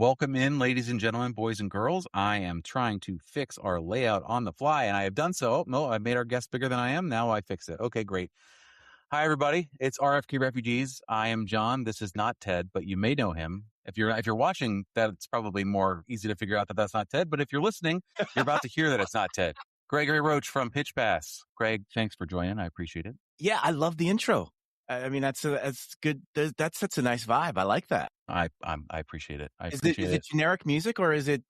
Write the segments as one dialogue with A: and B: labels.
A: Welcome in, ladies and gentlemen, boys and girls. I am trying to fix our layout on the fly, and I have done so. Oh, no, I made our guest bigger than I am. Now I fix it. Okay, great. Hi, everybody. It's RFK Refugees. I am John. This is not Ted, but you may know him. If you're watching, that's probably more easy to figure out that that's not Ted. But if you're listening, you're about to hear that it's not Ted. Gregory Roche from Pitch Pass. Greg, thanks for joining. I appreciate it.
B: Yeah, I love the intro. I mean, that's good. That sets a nice vibe. I like that.
A: I appreciate it. Is
B: it generic music or is it?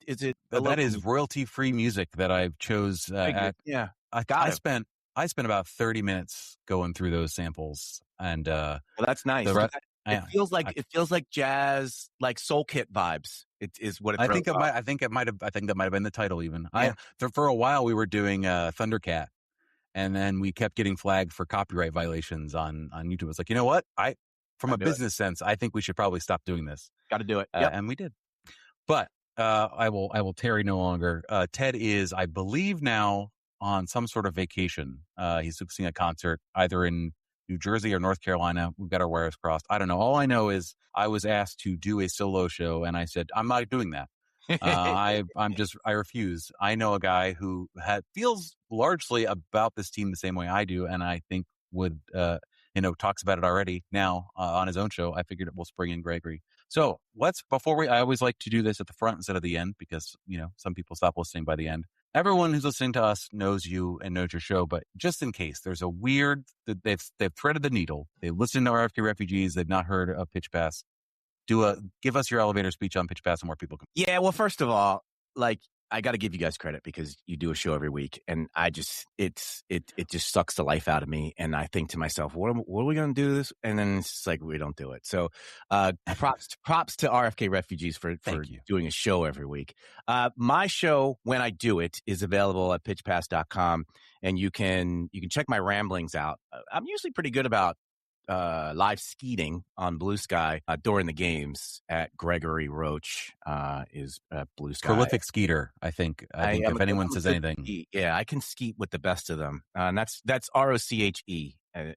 A: That is royalty free music that I've chose.
B: Yeah,
A: I spent about 30 minutes going through those samples, and
B: well, that's nice. It feels like jazz, like soul kit vibes. It is what it.
A: I think that might have been the title even. Yeah. For a while we were doing Thundercat, and then we kept getting flagged for copyright violations on YouTube. It's like, you know what? From a business sense, I think we should probably stop doing this.
B: Got to do it.
A: And we did. But I will tarry no longer. Ted is, I believe, now on some sort of vacation. He's seeing a concert either in New Jersey or North Carolina. We've got our wires crossed. I don't know. All I know is I was asked to do a solo show, and I said, I'm not doing that. I refuse. I know a guy who feels largely about this team the same way I do, and I think would talks about it already now on his own show. I figured we'll spring in Gregory. So I always like to do this at the front instead of the end because, some people stop listening by the end. Everyone who's listening to us knows you and knows your show, but just in case there's a weird, they've threaded the needle. They've listened to RFK Refugees. They've not heard of Pitch Pass. Give us your elevator speech on Pitch Pass and more people can.
B: Yeah. Well, first of all, I got to give you guys credit because you do a show every week, and it just sucks the life out of me. And I think to myself, what are we going to do this? And then it's just like, we don't do it. So, props to RFK Refugees for doing a show every week. My show, when I do it, is available at pitchpass.com, and you can check my ramblings out. I'm usually pretty good about live skeeting on Blue Sky during the games at Gregory Roche is Blue Sky.
A: Prolific skeeter, I think if anyone says anything.
B: Yeah, I can skeet with the best of them. And that's Roche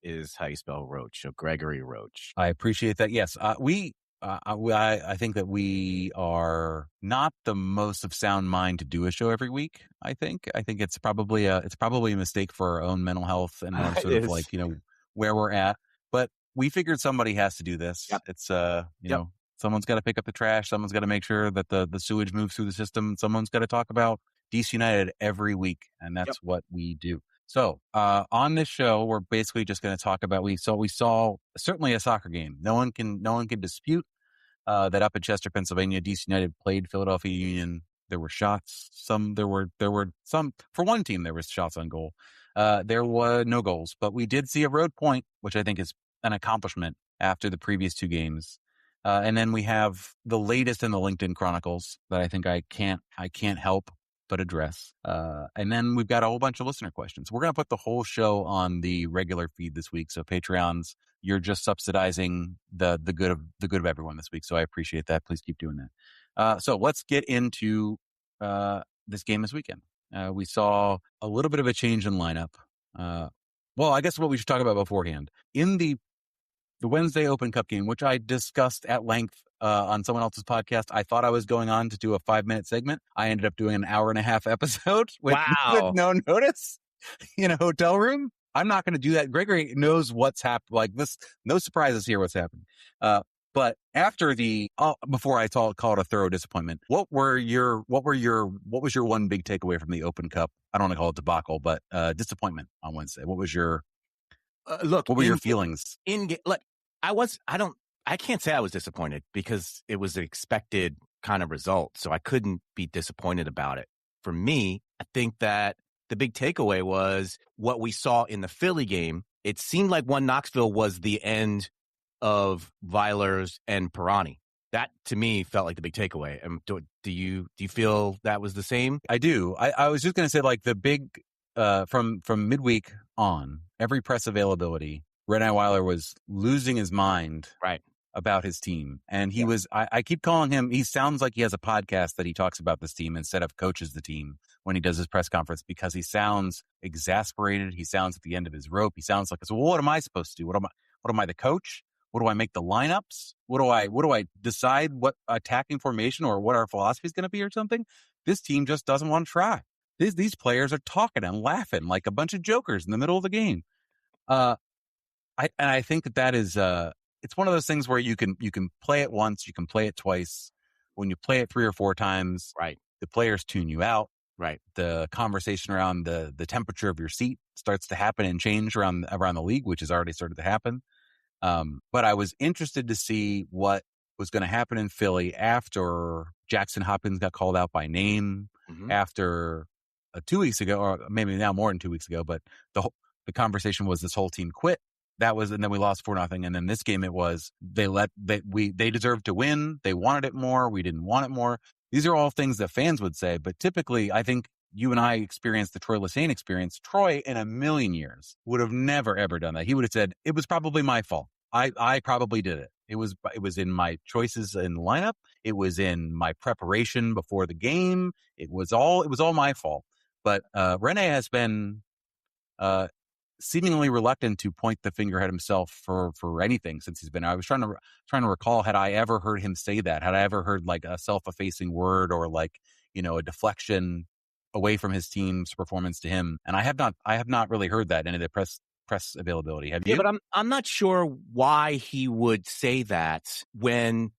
B: is how you spell Roche. So Gregory Roche.
A: I appreciate that. Yes, I think that we are not the most of sound mind to do a show every week. I think it's probably a mistake for our own mental health and our sort of where we're at. But we figured somebody has to do this.
B: Yep.
A: It's, someone's got to pick up the trash. Someone's got to make sure that the sewage moves through the system. Someone's got to talk about DC United every week. And that's what we do. So, on this show, we're basically just going to talk about, we saw certainly a soccer game. No one can dispute, that up in Chester, Pennsylvania, DC United played Philadelphia Union. There were shots. There were some, for one team, there was shots on goal. There were no goals, but we did see a road point, which I think is an accomplishment after the previous two games. And then we have the latest in the LinkedIn Chronicles that I think I can't help but address. And then we've got a whole bunch of listener questions. We're going to put the whole show on the regular feed this week. So Patreons, you're just subsidizing the good of everyone this week. So I appreciate that. Please keep doing that. So let's get into this game this weekend. We saw a little bit of a change in lineup. Well, I guess what we should talk about beforehand. In the Wednesday Open Cup game, which I discussed at length on someone else's podcast, I thought I was going on to do a 5-minute segment. I ended up doing an hour-and-a-half episode with no notice in a hotel room. I'm not going to do that. Gregory knows what's happened. Like this, no surprises here. What's happening? But after before I call it a thorough disappointment, what was your one big takeaway from the Open Cup? I don't want to call it debacle, but disappointment on Wednesday. What was your what were your feelings?
B: I can't say I was disappointed because it was an expected kind of result, so I couldn't be disappointed about it. For me, I think that the big takeaway was what we saw in the Philly game. It seemed like One Knoxville was the end of Weiler's and Pirani. That to me felt like the big takeaway. Do you feel that was the same?
A: I do. I was just going to say, like, the big from midweek on, every press availability, Renée Weiler was losing his mind about his team, and he was. I keep calling him. He sounds like he has a podcast that he talks about this team instead of coaches the team when he does his press conference, because he sounds exasperated. He sounds at the end of his rope. He sounds like, so what am I supposed to do? What am I, the coach? What do I make the lineups? What do I decide what attacking formation or what our philosophy is going to be or something? This team just doesn't want to try. These players are talking and laughing like a bunch of jokers in the middle of the game. I think that is it's one of those things where you can play it once, you can play it twice. When you play it 3 or 4 times,
B: right,
A: the players tune you out.
B: Right.
A: The conversation around the temperature of your seat starts to happen and change around the league, which has already started to happen. But I was interested to see what was going to happen in Philly after Jackson Hopkins got called out by name, after 2 weeks ago, or maybe now more than 2 weeks ago. But the conversation was this whole team quit. And then we lost 4-0. And then this game, it was, they deserved to win. They wanted it more. We didn't want it more. These are all things that fans would say. But typically, I think you and I experienced the Troy Lesesne experience. Troy, in a million years, would have never, ever done that. He would have said, it was probably my fault. I probably did it. It was in my choices in the lineup. It was in my preparation before the game. It was all my fault. But Renée has been seemingly reluctant to point the finger at himself for anything since he's been. I was trying to recall, had I ever heard him say that? Had I ever heard like a self-effacing word or like, a deflection away from his team's performance to him? And I have not really heard that in the press availability. Have you?
B: Yeah, but I'm not sure why he would say that when,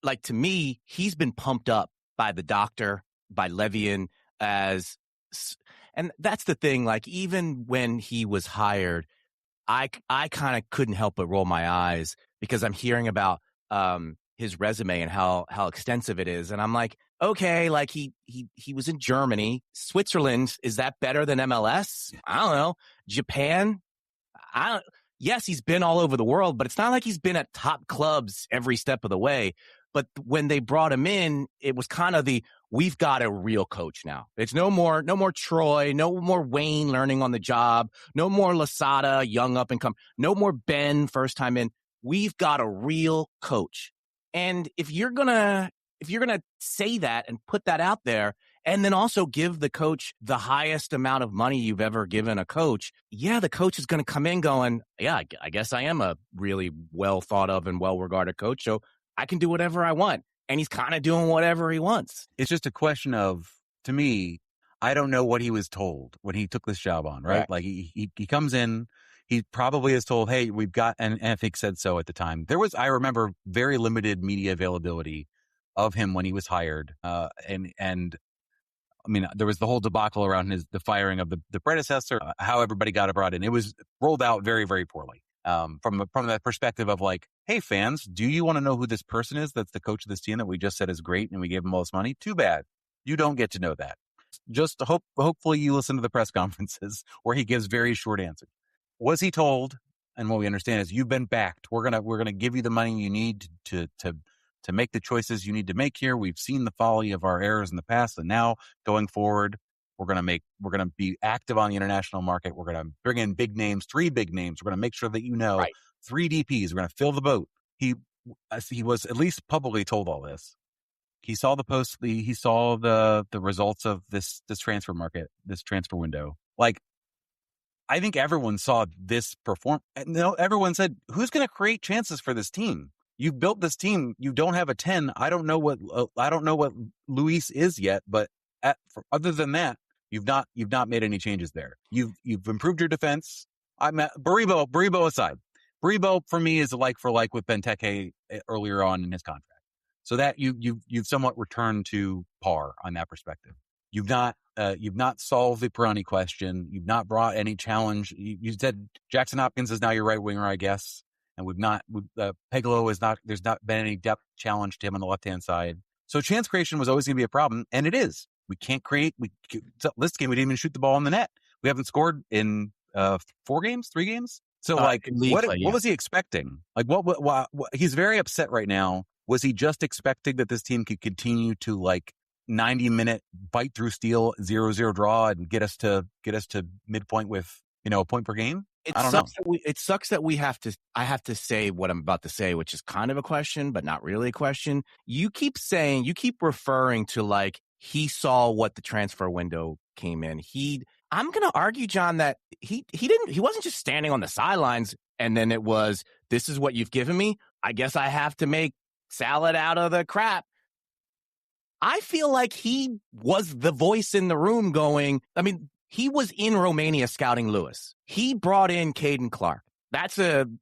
B: like, to me, he's been pumped up by the doctor, by Levian, and that's the thing. Like, even when he was hired, I kind of couldn't help but roll my eyes because I'm hearing about his resume and how extensive it is, and I'm like, okay, like he was in Germany, Switzerland. Is that better than MLS? I don't know. Japan. Yes, he's been all over the world, but it's not like he's been at top clubs every step of the way. But when they brought him in, it was kind of we've got a real coach now. It's no more Troy, no more Wayne learning on the job, no more Lasada, young up and come, no more Ben first time in. We've got a real coach. And if you're gonna say that and put that out there, and then also give the coach the highest amount of money you've ever given a coach, the coach is going to come in going, I guess I am a really well thought of and well regarded coach, so I can do whatever I want. And he's kind of doing whatever he wants.
A: It's just a question of, to me, I don't know what he was told when he took this job on, right? Like he comes in, he probably is told, hey, we've got, and I think said so at the time. I remember very limited media availability of him when he was hired. And I mean, there was the whole debacle around the firing of the predecessor, how everybody got it brought in. It was rolled out very, very poorly. From that perspective of like, hey, fans, do you want to know who this person is that's the coach of this team that we just said is great and we gave him all this money? Too bad. You don't get to know that. Just hopefully you listen to the press conferences where he gives very short answers. Was he told, and what we understand is you've been backed. We're gonna give you the money you need to make the choices you need to make here. We've seen the folly of our errors in the past, and now going forward, we're going to be active on the international market. We're going to bring in big names, 3 big names. We're going to make sure that 3 DPs. We're going to fill the boat. He was at least publicly told all this. He saw the post. He saw the results of this transfer market, this transfer window. Like, I think everyone saw this perform. No, everyone said, who's going to create chances for this team? You've built this team. You don't have a 10. I don't know what Luis is yet, but other than that, you've not made any changes there. You've improved your defense. Baribo aside. Baribo for me is a like for like with Benteke earlier on in his contract. So that you've somewhat returned to par on that perspective. You've not solved the Pirani question. You've not brought any challenge. You said Jackson Hopkins is now your right winger, I guess. And Pegalo is not, there's not been any depth challenge to him on the left-hand side. So chance creation was always going to be a problem, and it is. We can't create. This game, we didn't even shoot the ball in the net. We haven't scored in 3 games. So what was he expecting? Like what he's very upset right now. Was he just expecting that this team could continue to 90-minute bite through steel 0-0 draw and get us to midpoint with a point per game?
B: It sucks that I have to say what I'm about to say, which is kind of a question, but not really a question. You keep referring to he saw what the transfer window came in. I'm going to argue, John, that he wasn't just standing on the sidelines and then it was This is what you've given me. I guess I have to make salad out of the crap. I feel like he was the voice in the room going, I mean, he was in Romania scouting Lewis. He brought in Caden Clark.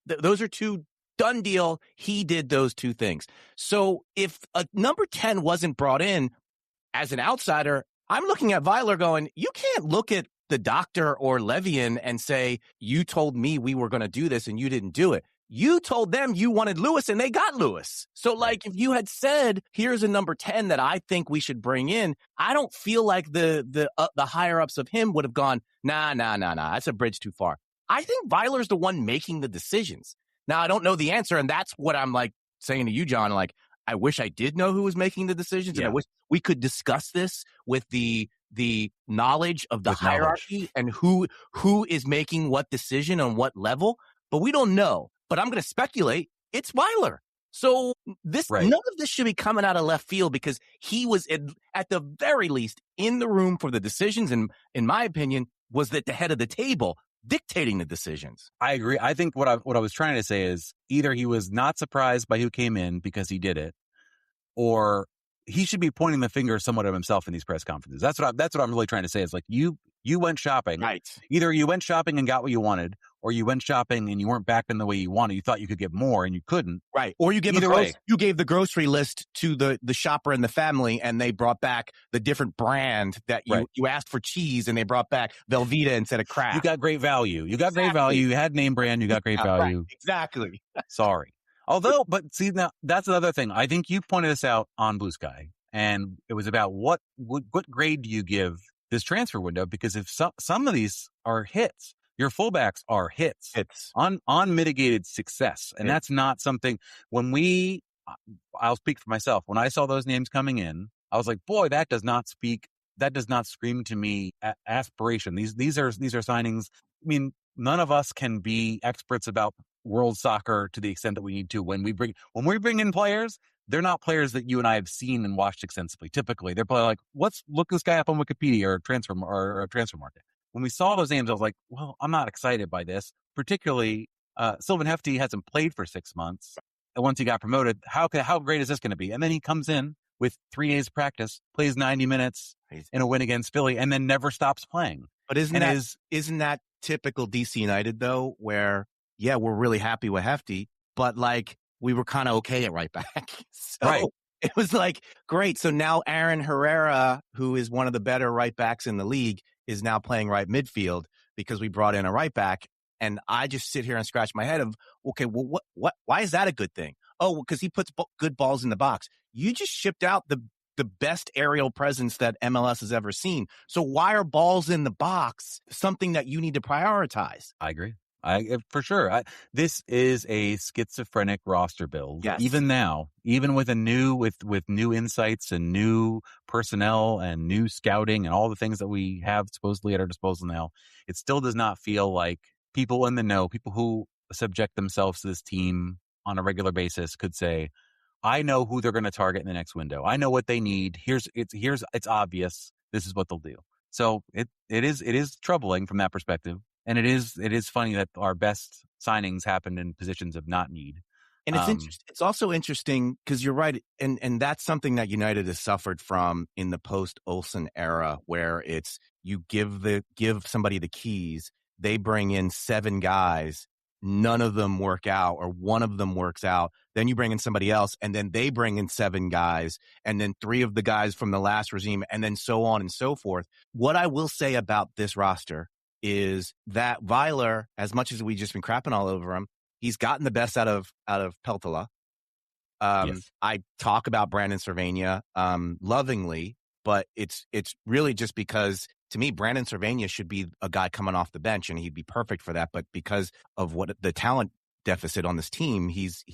B: Those are two done deal. He did those two things. So if a number 10 wasn't brought in as an outsider, I'm looking at Weiler going, you can't look at the doctor or Levian and say, you told me we were going to do this and you didn't do it. You told them you wanted Lewis and they got Lewis. So like if you had said, here's a number 10 that I think we should bring in, I don't feel like the higher ups of him would have gone, nah. That's a bridge too far. I think Weiler's the one making the decisions. Now I don't know the answer. And that's what I'm like saying to you, John, like, I wish I did know who was making the decisions. And I wish we could discuss this with the knowledge of the hierarchy and who is making what decision on what level, but we don't know. But I'm going to speculate it's Weiler. So none of this should be coming out of left field because he was at the very least in the room for the decisions. And in my opinion, was at the head of the table dictating the decisions.
A: I agree. I think what I was trying to say is either he was not surprised by who came in because he did it, or he should be pointing the finger somewhat at himself in these press conferences. That's what I'm really trying to say. Is like you went shopping.
B: Right.
A: Either you went shopping and got what you wanted, or you went shopping and you weren't backed in the way you wanted. You thought you could get more and you couldn't.
B: Right. Or you gave the grocery list to the shopper and the family and they brought back the different brand that you asked for cheese and they brought back Velveeta instead of crap.
A: You got great value. You had name brand. You got great value.
B: Right. Exactly.
A: Sorry. Although, but see, now that's another thing. I think you pointed this out on Blue Sky, and it was about what grade do you give this transfer window? Because if some of these are hits, your fullbacks are hits on mitigated success, and that's not something. I'll speak for myself. When I saw those names coming in, I was like, boy, that does not scream to me aspiration. These are signings. I mean, none of us can be experts about world soccer to the extent that we need to. When we bring in players, they're not players that you and I have seen and watched extensively. Typically, they're probably like, let's look this guy up on Wikipedia or transfer market. When we saw those names, I was like, well, I'm not excited by this. Particularly, Silvan Hefti hasn't played for 6 months. And once he got promoted, how great is this going to be? And then he comes in with 3 days practice, plays 90 minutes in a win against Philly, and then never stops playing.
B: But isn't that typical DC United though, where we're really happy with Hefti, but like we were kind of okay at right back. So it was like, great. So now Aaron Herrera, who is one of the better right backs in the league, is now playing right midfield because we brought in a right back. And I just sit here and scratch my head of, okay, well, why is that a good thing? Oh, well, because he puts good balls in the box. You just shipped out the best aerial presence that MLS has ever seen. So why are balls in the box something that you need to prioritize?
A: I agree. For sure. This is a schizophrenic roster build.
B: Yes.
A: Even now, even with with new insights and new personnel and new scouting and all the things that we have supposedly at our disposal now, it still does not feel like people in the know, people who subject themselves to this team on a regular basis could say, I know who they're going to target in the next window. I know what they need. It's obvious. This is what they'll do. So it is troubling from that perspective. And it is funny that our best signings happened in positions of not need.
B: And it's also interesting because you're right. And that's something that United has suffered from in the post Olsen era, where it's you give somebody the keys, they bring in 7 guys, none of them work out or one of them works out. Then you bring in somebody else and then they bring in 7 guys and then 3 of the guys from the last regime and then so on and so forth. What I will say about this roster is that Weiler, as much as we just been crapping all over him, he's gotten the best out of Peltola.
A: Yes.
B: I talk about Brandon Cervania lovingly, but it's really just because to me, Brandon Cervania should be a guy coming off the bench and he'd be perfect for that. But because of what the talent deficit on this team, he's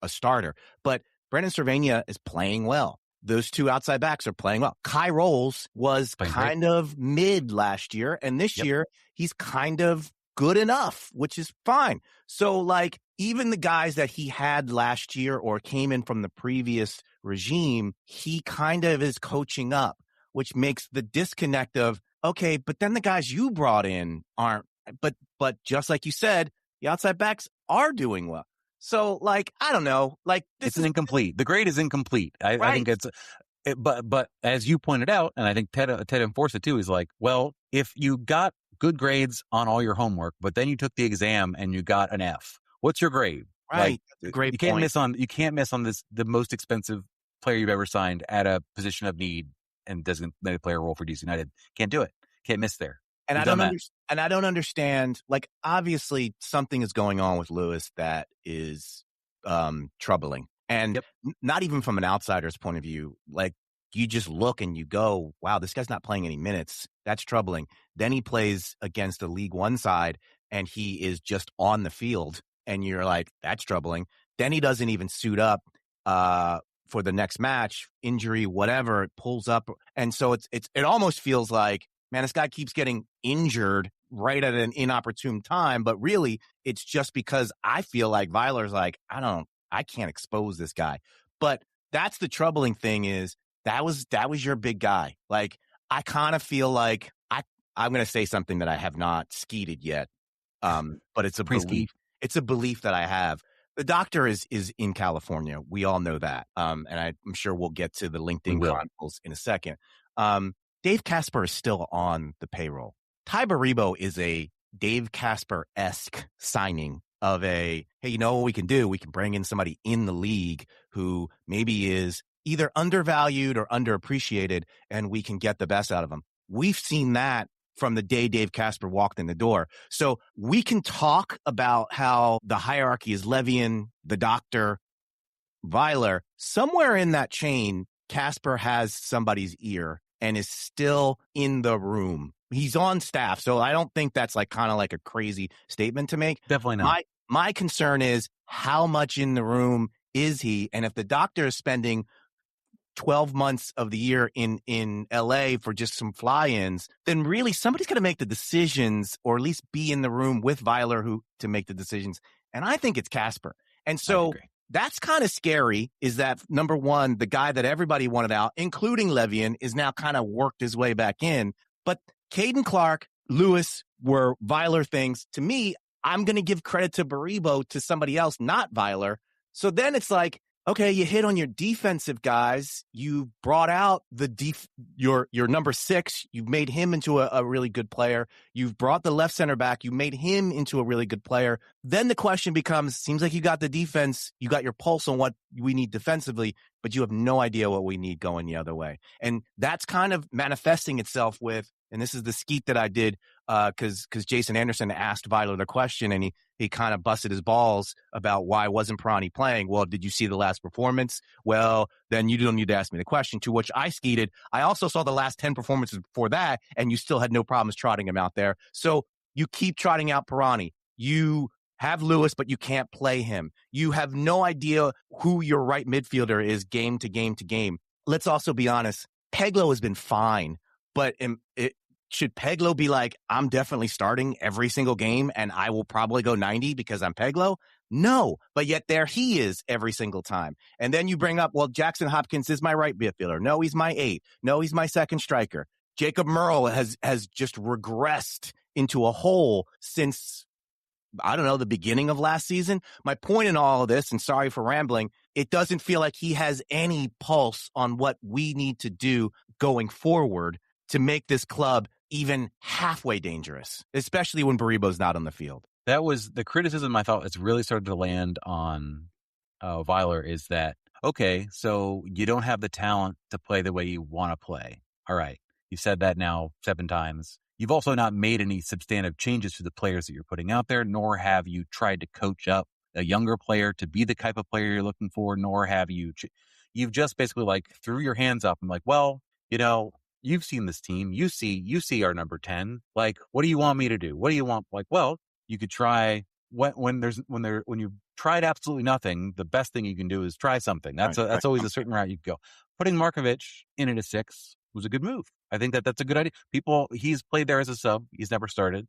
B: a starter. But Brandon Cervania is playing well. Those 2 outside backs are playing well. Kai Rolls was kind of mid last year, and this year he's kind of good enough, which is fine. So, like, even the guys that he had last year or came in from the previous regime, he kind of is coaching up, which makes the disconnect of, okay, but then the guys you brought in aren't. But just like you said, the outside backs are doing well. So, like, I don't know. Like,
A: it's an incomplete. The grade is incomplete. I think but as you pointed out, and I think Ted enforced it too, is like, well, if you got good grades on all your homework, but then you took the exam and you got an F, what's your grade?
B: Right.
A: Like,
B: Great
A: you can't
B: point.
A: you can't miss on the most expensive player you've ever signed at a position of need and designated player role for DC United. Can't do it. Can't miss there.
B: And
A: You've done that.
B: I don't understand. Like, obviously, something is going on with Lewis that is troubling, and not even from an outsider's point of view. Like, you just look and you go, "Wow, this guy's not playing any minutes. That's troubling." Then he plays against the League One side, and he is just on the field, and you're like, "That's troubling." Then he doesn't even suit up for the next match, injury, whatever. It pulls up, and so it almost feels like, man, this guy keeps getting injured right at an inopportune time. But really, it's just because I feel like Weiler's like, I can't expose this guy. But that's the troubling thing is that was your big guy. Like, I kind of feel like I'm going to say something that I have not skeeted yet. But it's a belief. It's a belief that I have. The doctor is in California. We all know that. And I'm sure we'll get to the LinkedIn Chronicles in a second. Dave Casper is still on the payroll. Ty Baribo is a Dave Casper-esque signing of hey, you know what we can do? We can bring in somebody in the league who maybe is either undervalued or underappreciated, and we can get the best out of them. We've seen that from the day Dave Casper walked in the door. So we can talk about how the hierarchy is Levian, the doctor, Weiler. Somewhere in that chain, Casper has somebody's ear and is still in the room. He's on staff, so I don't think that's like kind of like a crazy statement to make.
A: Definitely not.
B: My concern is how much in the room is he? And if the doctor is spending 12 months of the year in LA for just some fly-ins, then really somebody's going to make the decisions or at least be in the room with Weiler to make the decisions. And I think it's Casper. And so that's kind of scary is that, number one, the guy that everybody wanted out, including Levian, is now kind of worked his way back in. But Caden Clark, Lewis were Weiler things. To me, I'm going to give credit to Baribo to somebody else, not Weiler. So then it's like, okay, you hit on your defensive guys. You brought out your number 6. You've made him into a really good player. You've brought the left center back. You made him into a really good player. Then the question becomes, seems like you got the defense. You got your pulse on what we need defensively, but you have no idea what we need going the other way. And that's kind of manifesting itself with, and this is the skeet that I did because Jason Anderson asked Weiler the question, and he kind of busted his balls about why wasn't Pirani playing. Well, did you see the last performance? Well, then you don't need to ask me the question, to which I skeeted. I also saw the last 10 performances before that, and you still had no problems trotting him out there. So you keep trotting out Pirani. You have Lewis, but you can't play him. You have no idea who your right midfielder is game to game to game. Let's also be honest. Peglo has been fine, but should Peglo be like, I'm definitely starting every single game and I will probably go 90 because I'm Peglo? No, but yet there he is every single time. And then you bring up, well, Jackson Hopkins is my right midfielder. No, he's my 8. No, he's my second striker. Jacob Merle has just regressed into a hole since, I don't know, the beginning of last season. My point in all of this, and sorry for rambling, it doesn't feel like he has any pulse on what we need to do going forward to make this club even halfway dangerous, especially when Baribo's not on the field.
A: That was the criticism I thought it's really started to land on Weiler is that, okay, so you don't have the talent to play the way you want to play. All right. You've said that now 7 times. You've also not made any substantive changes to the players that you're putting out there, nor have you tried to coach up a younger player to be the type of player you're looking for, nor have you. You've just basically like threw your hands up and like, well, you know, you've seen this team. You see our number 10. Like, what do you want me to do? What do you want? Like, well, you could try when you've tried absolutely nothing. The best thing you can do is try something. That's always a certain route you could go. Putting Markovic in at a 6 was a good move. I think that's a good idea. He's played there as a sub. He's never started.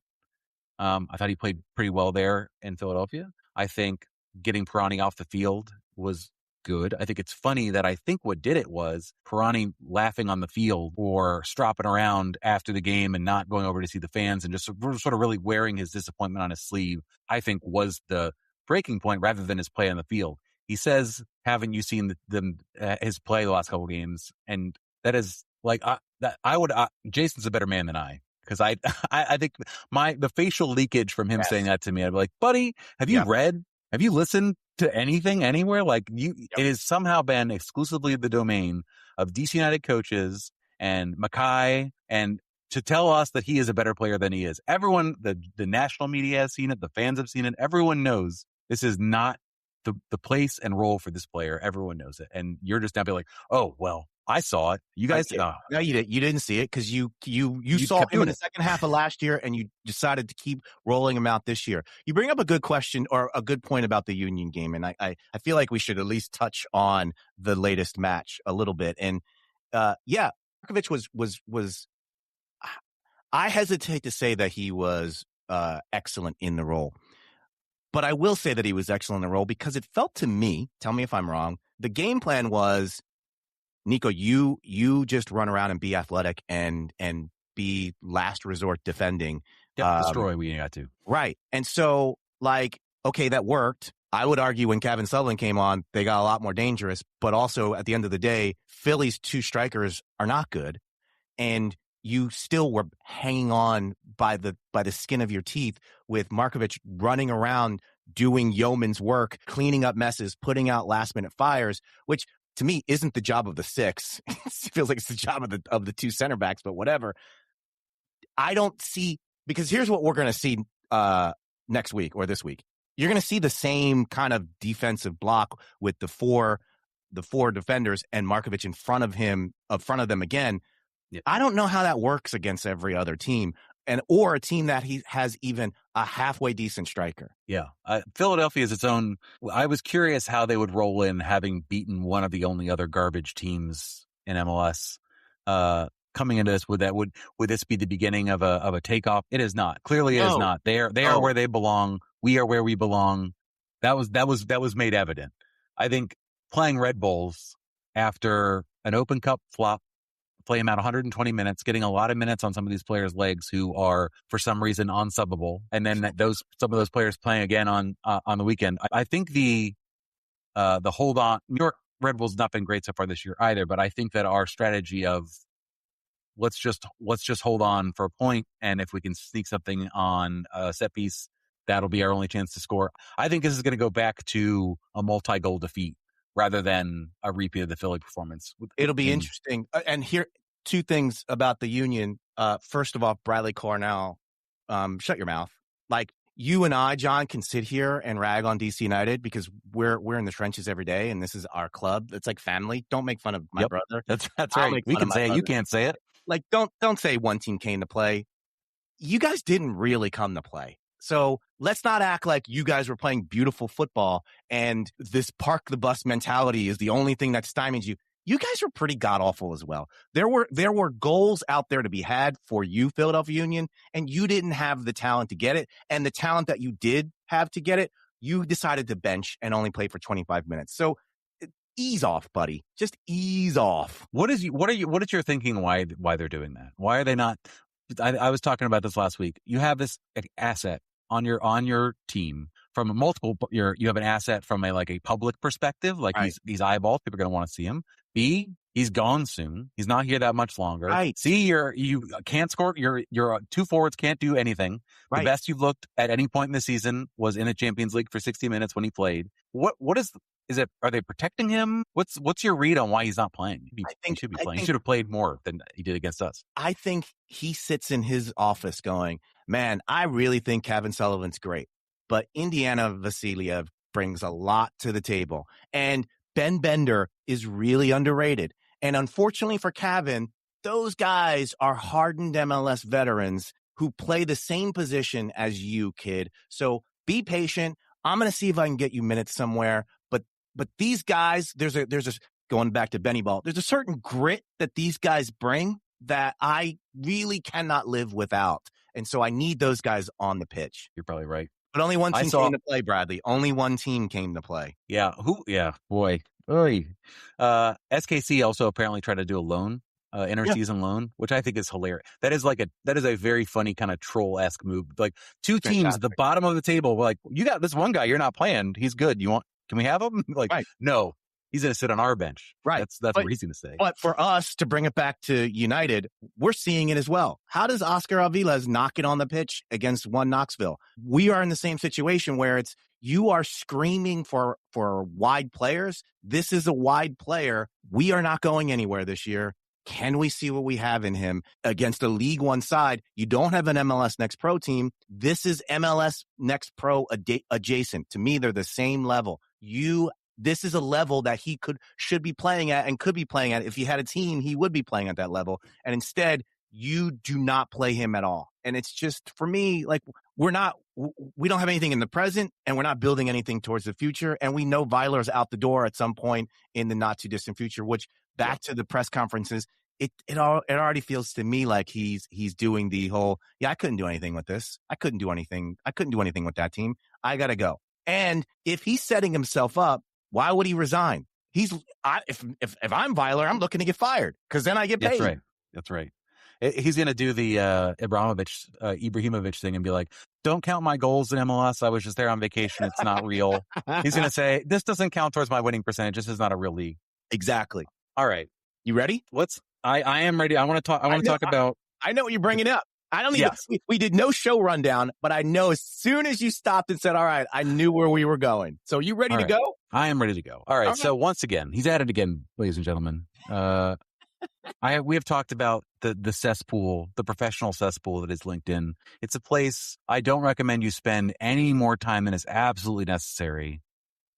A: I thought he played pretty well there in Philadelphia. I think getting Pirani off the field was good. I think it's funny that I think what did it was Pirani laughing on the field or stropping around after the game and not going over to see the fans and just sort of really wearing his disappointment on his sleeve, I think was the breaking point rather than his play on the field. He says, "Haven't you seen his play the last couple of games?" And that is like Jason's a better man than I, because I think the facial leakage from him saying that to me, I'd be like, "Buddy, have you read? Have you listened to anything anywhere? Like it has somehow been exclusively the domain of DC United coaches and Mackay, and to tell us that he is a better player than he is. Everyone, the national media has seen it, the fans have seen it. Everyone knows this is not the place and role for this player. Everyone knows it, and you're just now be like, oh well, I saw it. You guys,
B: no, you didn't see it because you saw him in the second half of last year, and you decided to keep rolling him out this year. You bring up a good question or a good point about the Union game, and I feel like we should at least touch on the latest match a little bit. And Markovic was. I hesitate to say that he was excellent in the role, but I will say that he was excellent in the role because it felt to me, tell me if I'm wrong, the game plan was, Nico, you just run around and be athletic and be last resort defending.
A: Destroy we got to.
B: Right. And so, like, okay, that worked. I would argue when Kevin Silvan came on, they got a lot more dangerous, but also at the end of the day, Philly's two strikers are not good. And you still were hanging on by the skin of your teeth with Markovic running around doing yeoman's work, cleaning up messes, putting out last-minute fires, which to me isn't the job of the six. It feels like it's the job of the two center backs, but whatever. I don't see, because here's what we're going to see next week or this week. You're going to see the same kind of defensive block with the four defenders and Markovic in front of them again. Yeah. I don't know how that works against every other team or a team that he has even a halfway decent striker.
A: Yeah. Philadelphia is its own. I was curious how they would roll in, having beaten one of the only other garbage teams in MLS. Coming into this, would this be the beginning of a takeoff? It is not. Clearly it is not. They are where they belong. We are where we belong. That was made evident. I think playing Red Bulls after an Open Cup flop, play him out 120 minutes, getting a lot of minutes on some of these players' legs who are for some reason unsubbable, and then some of those players playing again on the weekend. I think the hold on. New York Red Bulls not been great so far this year either, but I think that our strategy of let's just hold on for a point, and if we can sneak something on a set piece, that'll be our only chance to score. I think this is going to go back to a multi-goal defeat rather than a repeat of the Philly performance.
B: It'll be interesting. And here, two things about the Union. First of all, Bradley Cornell, shut your mouth. Like, you and I, John, can sit here and rag on DC United because we're in the trenches every day, and this is our club. It's like family. Don't make fun of my brother.
A: That's right. We can say it. You can't say it.
B: Like, don't say one team came to play. You guys didn't really come to play. So let's not act like you guys were playing beautiful football and this park the bus mentality is the only thing that stymies you. You guys were pretty god-awful as well. There were goals out there to be had for you, Philadelphia Union, and you didn't have the talent to get it. And the talent that you did have to get it, you decided to bench and only play for 25 minutes. So ease off, buddy. Just ease off.
A: What is your thinking why they're doing that? Why are they not? I was talking about this last week. You have this asset on your team from multiple. You have an asset from a public perspective, like right. These eyeballs. People are going to want to see him. B, he's gone soon. He's not here that much longer.
B: Right.
A: C, you can't score. Your two forwards can't do anything. Right. The best you've looked at any point in the season was in a Champions League for 60 minutes when he played. What is it? Are they protecting him? What's your read on why he's not playing? He should be playing. He should have played more than he did against us.
B: I think he sits in his office going, man, I really think Kevin Sullivan's great, but Indiana Vasiliev brings a lot to the table. And Ben Bender is really underrated. And unfortunately for Kevin, those guys are hardened MLS veterans who play the same position as you, kid. So be patient. I'm going to see if I can get you minutes somewhere. But these guys, there's a going back to Benny Ball, there's a certain grit that these guys bring that I really cannot live without. And so I need those guys on the pitch.
A: You're probably right.
B: But only one team came to play, Bradley. Only one team came to play.
A: Yeah. Who? Yeah. Boy. SKC also apparently tried to do a loan interseason loan, which I think is hilarious. That is a very funny kind of troll-esque move. Like two teams at the bottom of the table were like, you got this one guy, you're not playing. He's good. Can we have him? Like, no, he's going to sit on our bench.
B: Right.
A: That's what he's going to say.
B: But for us to bring it back to United, we're seeing it as well. How does Oscar Aviles knock it on the pitch against One Knoxville? We are in the same situation where you are screaming for wide players. This is a wide player. We are not going anywhere this year. Can we see what we have in him against a League One side? You don't have an MLS Next Pro team. This is MLS Next Pro adjacent. To me, they're the same level. This is a level that he should be playing at and could be playing at. If he had a team, he would be playing at that level. And instead, you do not play him at all. And it's just, for me, like, we don't have anything in the present, and we're not building anything towards the future. And we know Weiler's out the door at some point in the not too distant future, which back to the press conferences, it already feels to me like he's doing the whole, I couldn't do anything with this. I couldn't do anything with that team. I got to go. And if he's setting himself up, why would he resign? If I'm Weiler, I'm looking to get fired because then I get paid.
A: That's right. He's going to do the Ibrahimovic thing and be like, don't count my goals in MLS. I was just there on vacation. It's not real. He's going to say, this doesn't count towards my winning percentage. This is not a real league.
B: Exactly.
A: All right.
B: You ready?
A: I am ready. I want to talk about.
B: I know what you're bringing up. We did no show rundown, but I know as soon as you stopped and said, all right, I knew where we were going. So you ready to go?
A: I am ready to go. All right. So once again, he's at it again, ladies and gentlemen. We have talked about the cesspool, the professional cesspool that is LinkedIn. It's a place I don't recommend you spend any more time than is absolutely necessary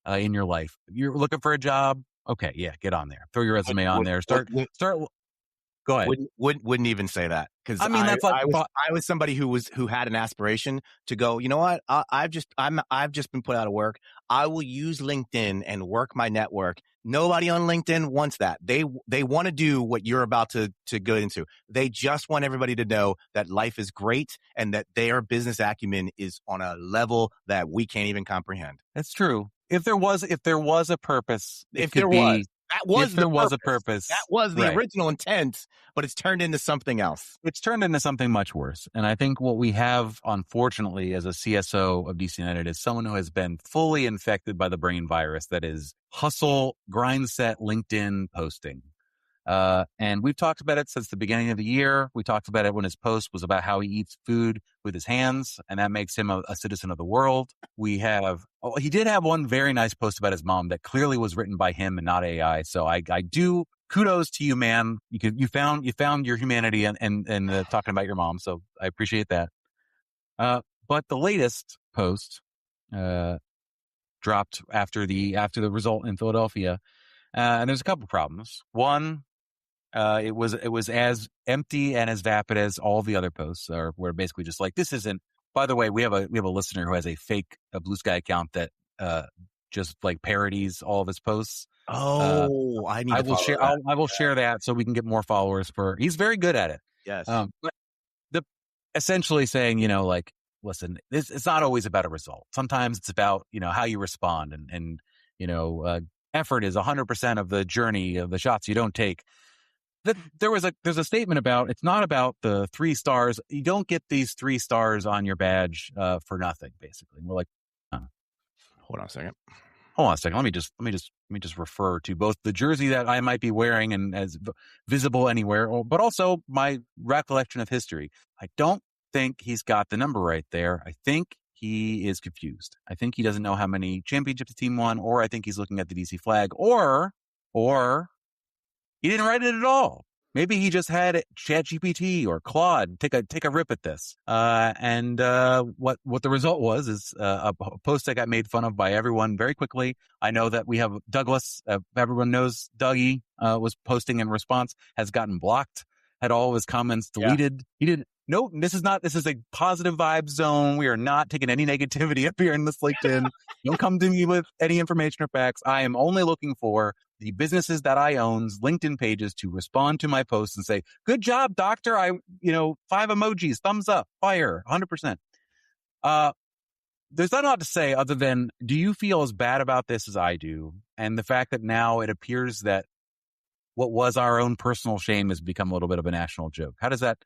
A: in your life. You're looking for a job. Okay. Yeah. Get on there. Throw your resume on there. Start. Go ahead.
B: Wouldn't even say that because I was somebody who had an aspiration to go. You know what? I've just been put out of work. I will use LinkedIn and work my network. Nobody on LinkedIn wants that. They want to do what you're about to go into. They just want everybody to know that life is great and that their business acumen is on a level that we can't even comprehend.
A: That's true. If there was a purpose,
B: That was
A: a purpose.
B: That was the original intent, but it's turned into something else.
A: It's turned into something much worse. And I think what we have, unfortunately, as a CSO of DC United is someone who has been fully infected by the brain virus that is hustle, grind set, LinkedIn posting. And we've talked about it since the beginning of the year. We talked about it when his post was about how he eats food with his hands, and that makes him a citizen of the world. He did have one very nice post about his mom that clearly was written by him and not AI. So I do kudos to you, man. You found your humanity and talking about your mom. So I appreciate that. But the latest post, dropped after the result in Philadelphia. And there's a couple problems. One, it was as empty and as vapid as all the other posts were basically just like, this isn't, by the way, we have a listener who has a fake Blue Sky account that, just like parodies all of his posts.
B: I
A: will share that so we can get more followers he's very good at it.
B: Yes.
A: But essentially saying, like, listen, it's not always about a result. Sometimes it's about, how you respond and effort is 100% of the journey of the shots you don't take. There's a statement about, it's not about the 3 stars. You don't get these 3 stars on your badge, for nothing, basically. And we're like,
B: hold on a second.
A: Let me just refer to both the jersey that I might be wearing and as visible anywhere, but also my recollection of history. I don't think he's got the number right there. I think he is confused. I think he doesn't know how many championships the team won, or I think he's looking at the DC flag, or he didn't write it at all. Maybe he just had ChatGPT or Claude take a rip at this. And what the result was is a post that got made fun of by everyone very quickly. I know that we have Douglas. Everyone knows Dougie was posting in response, has gotten blocked, had all of his comments deleted. He didn't. Nope, this is a positive vibe zone. We are not taking any negativity up here in this LinkedIn. Don't come to me with any information or facts. I am only looking for the businesses that I own's LinkedIn pages to respond to my posts and say, good job, doctor. 5 emojis, thumbs up, fire, 100%. There's not a lot to say other than, do you feel as bad about this as I do? And the fact that now it appears that what was our own personal shame has become a little bit of a national joke. How does that?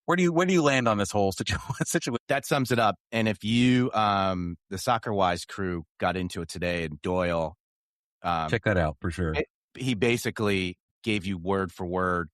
A: Where do you land on this whole situation?
B: That sums it up. And if you, the Soccer Wise crew got into it today, and Doyle,
A: check that out for sure.
B: He basically gave you word for word.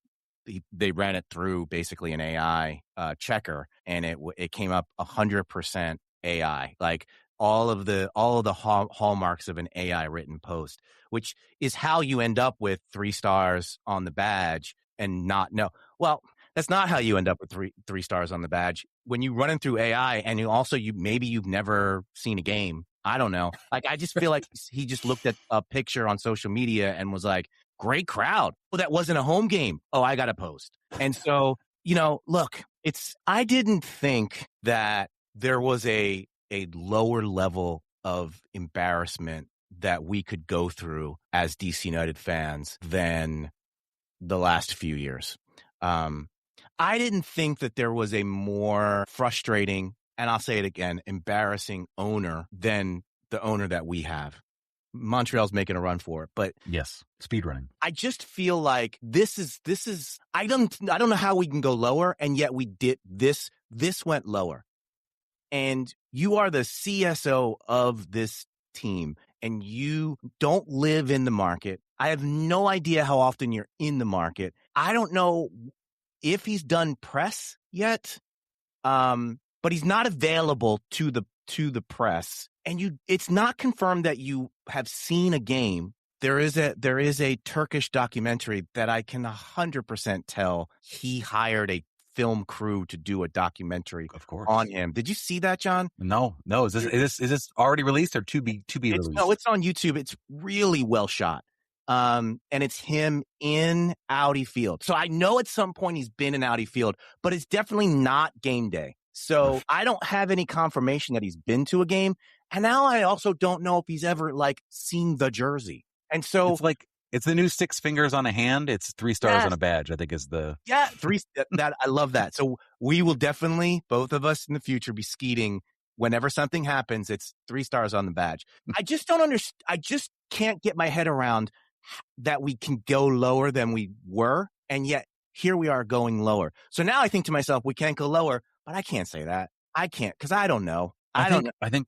B: They ran it through basically an AI checker, and it came up 100% AI, like all of the hallmarks of an AI written post, which is how you end up with 3 stars on the badge and not know. Well, that's not how you end up with three stars on the badge. When you run it through AI, and maybe you've never seen a game. I don't know. Like, I just feel like he just looked at a picture on social media and was like, great crowd. Well, that wasn't a home game. Oh, I got to post. And so, look, I didn't think that there was a lower level of embarrassment that we could go through as DC United fans than the last few years. I didn't think that there was a more frustrating, and I'll say it again, embarrassing owner than the owner that we have. Montreal's making a run for it, but
A: yes, speed running.
B: I just feel like this is, I don't know how we can go lower. And yet we did this went lower, and you are the CSO of this team, and you don't live in the market. I have no idea how often you're in the market. I don't know if he's done press yet. But he's not available to the press, and it's not confirmed that you have seen a game. There is a Turkish documentary that I can 100% tell he hired a film crew to do a documentary,
A: of course,
B: on him. Did you see that, John?
A: No. Is this already released or to be released?
B: No, it's on YouTube. It's really well shot. And it's him in Audi Field. So I know at some point he's been in Audi Field, but it's definitely not game day. So I don't have any confirmation that he's been to a game. And now I also don't know if he's ever seen the jersey. And so
A: it's the new 6 fingers on a hand. It's 3 stars on a badge, I think is the.
B: Yeah. 3. That I love that. So we will definitely, both of us in the future, be skeeting whenever something happens. It's 3 stars on the badge. I just don't understand. I just can't get my head around that we can go lower than we were. And yet here we are going lower. So now I think to myself, we can't go lower. But I can't say that. I can't, because I don't know. I
A: think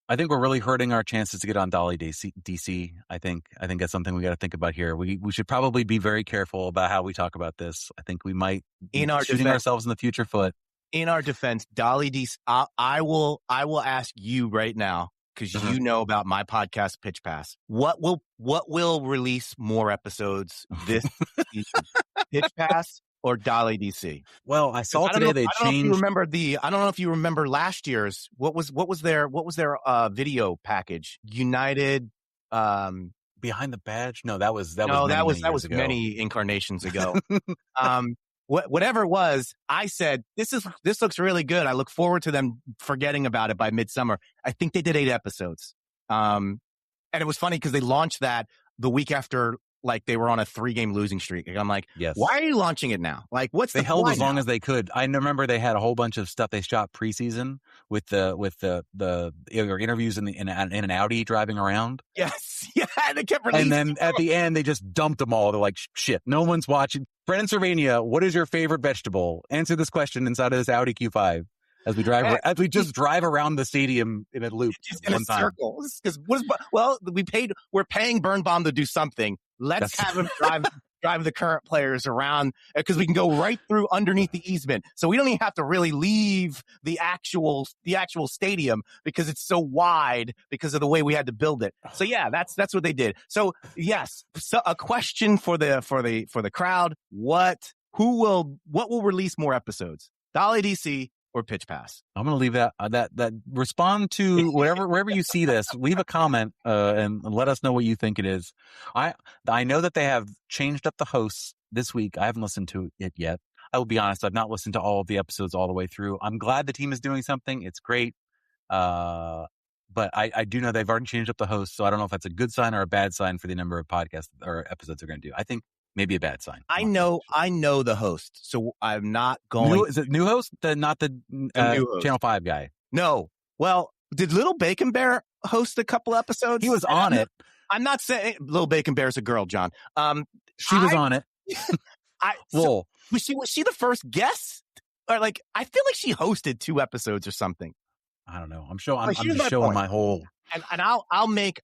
A: we're really hurting our chances to get on Dolly DC. I think that's something we got to think about here. We should probably be very careful about how we talk about this. I think we might be shooting ourselves in the future foot.
B: In our defense, Dolly DC, I will ask you right now, because you know about my podcast, Pitch Pass. What will release more episodes this season? Pitch Pass or Dolly DC?
A: Well, I saw today they changed.
B: I don't know if you remember last year's. What was their video package? United
A: behind the badge? No, that was
B: many incarnations ago. Whatever it was, I said this looks really good. I look forward to them forgetting about it by midsummer. I think they did 8 episodes. And it was funny because they launched that the week after. They were on a 3-game losing streak. And I'm like, yes. Why are you launching it now?
A: They held as long as they could. I remember they had a whole bunch of stuff they shot preseason with the interviews in an Audi driving around.
B: Yes, yeah, they kept releasing.
A: And then at the end, they just dumped them all. They're like, shit, no one's watching. Brennan Cervania, what is your favorite vegetable? Answer this question inside of this Audi Q5. As we drive around the stadium in a loop,
B: just in a circle. Because we're paying Birnbaum to do something. Let's have him drive the current players around, because we can go right through underneath the easement. So we don't even have to really leave the actual stadium, because it's so wide because of the way we had to build it. So yeah, that's what they did. So yes, a question for the crowd: what will release more episodes? Dolly DC or Pitch Pass?
A: I'm going to leave that respond to wherever you see this, leave a comment and let us know what you think it is. I know that they have changed up the hosts this week. I haven't listened to it yet. I will be honest, I've not listened to all of the episodes all the way through. I'm glad the team is doing something. It's great. But I do know they've already changed up the host, so I don't know if that's a good sign or a bad sign for the number of podcasts or episodes they're going to do. I think maybe a bad sign.
B: I know the host, so I'm not going.
A: Is it new host? Not the new host. Channel 5 guy?
B: No. Well, did Little Bacon Bear host a couple episodes?
A: He was on it.
B: I'm not saying Little Bacon Bear's a girl, John.
A: She was on it.
B: So, was she the first guest? Or like, I feel like she hosted 2 episodes or something.
A: I don't know. I'm just showing my whole.
B: And I'll make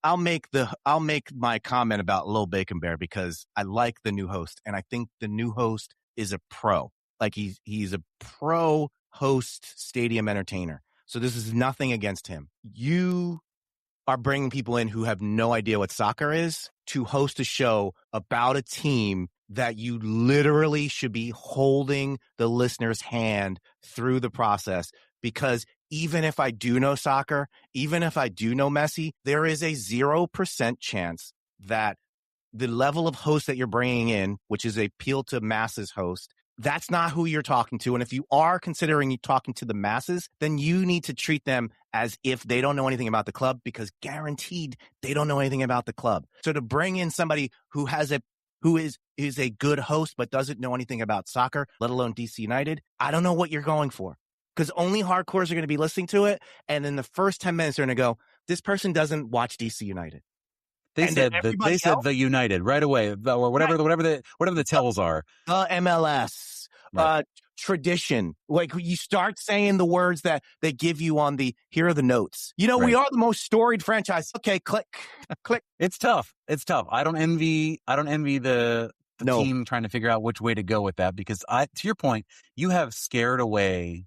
B: my comment about Lil Bacon Bear because I like the new host, and I think the new host is a pro. Like he's a pro host, stadium entertainer. So this is nothing against him. You are bringing people in who have no idea what soccer is to host a show about a team that you literally should be holding the listener's hand through the process. Because even if I do know soccer, even if I do know Messi, there is a 0% chance that the level of host that you're bringing in, which is a appeal to masses host, that's not who you're talking to. And if you are considering you talking to the masses, then you need to treat them as if they don't know anything about the club, because guaranteed they don't know anything about the club. So to bring in somebody who is a good host but doesn't know anything about soccer, let alone DC United, I don't know what you're going for. Because only hardcores are going to be listening to it, and in the first 10 minutes they're going to go, "This person doesn't watch DC United."
A: They said the United right away, or whatever the tells are.
B: The MLS, right. Tradition. Like you start saying the words that they give you on here are the notes. You know, right. We are the most storied franchise. Okay, click.
A: It's tough. I don't envy the team trying to figure out which way to go with that, because to your point, you have scared away.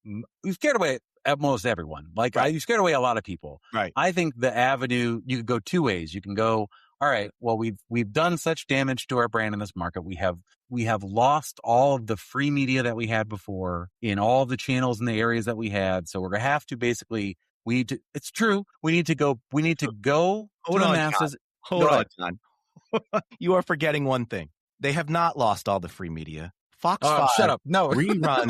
A: You've scared away almost everyone. Like you scared away a lot of people.
B: Right.
A: I think the avenue, you could go 2 ways. You can go, all right, well, we've done such damage to our brand in this market. We have lost all of the free media that we had before in all of the channels in the areas that we had. So we're going to have to it's true. We need to go to the masses.
B: Hold on, John. You are forgetting one thing. They have not lost all the free media. Fox 5
A: shut up. No.
B: rerun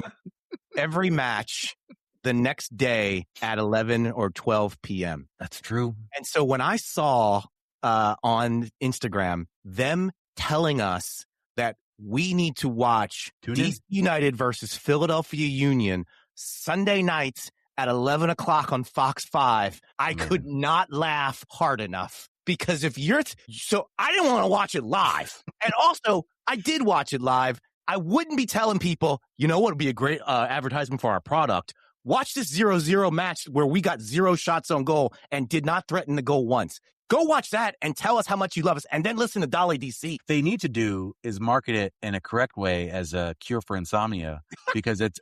B: every match the next day at 11 or 12 p.m.
A: That's true.
B: And so when I saw on Instagram them telling us that we need to watch DC United versus Philadelphia Union Sunday nights at 11 o'clock on Fox 5, I could not laugh hard enough. Because so I didn't want to watch it live. And also, I did watch it live. I wouldn't be telling people, you know what would be a great advertisement for our product? Watch this 0-0 match where we got 0 shots on goal and did not threaten the goal once. Go watch that and tell us how much you love us, and then listen to Dolly DC.
A: They need to do is market it in a correct way as a cure for insomnia, because it's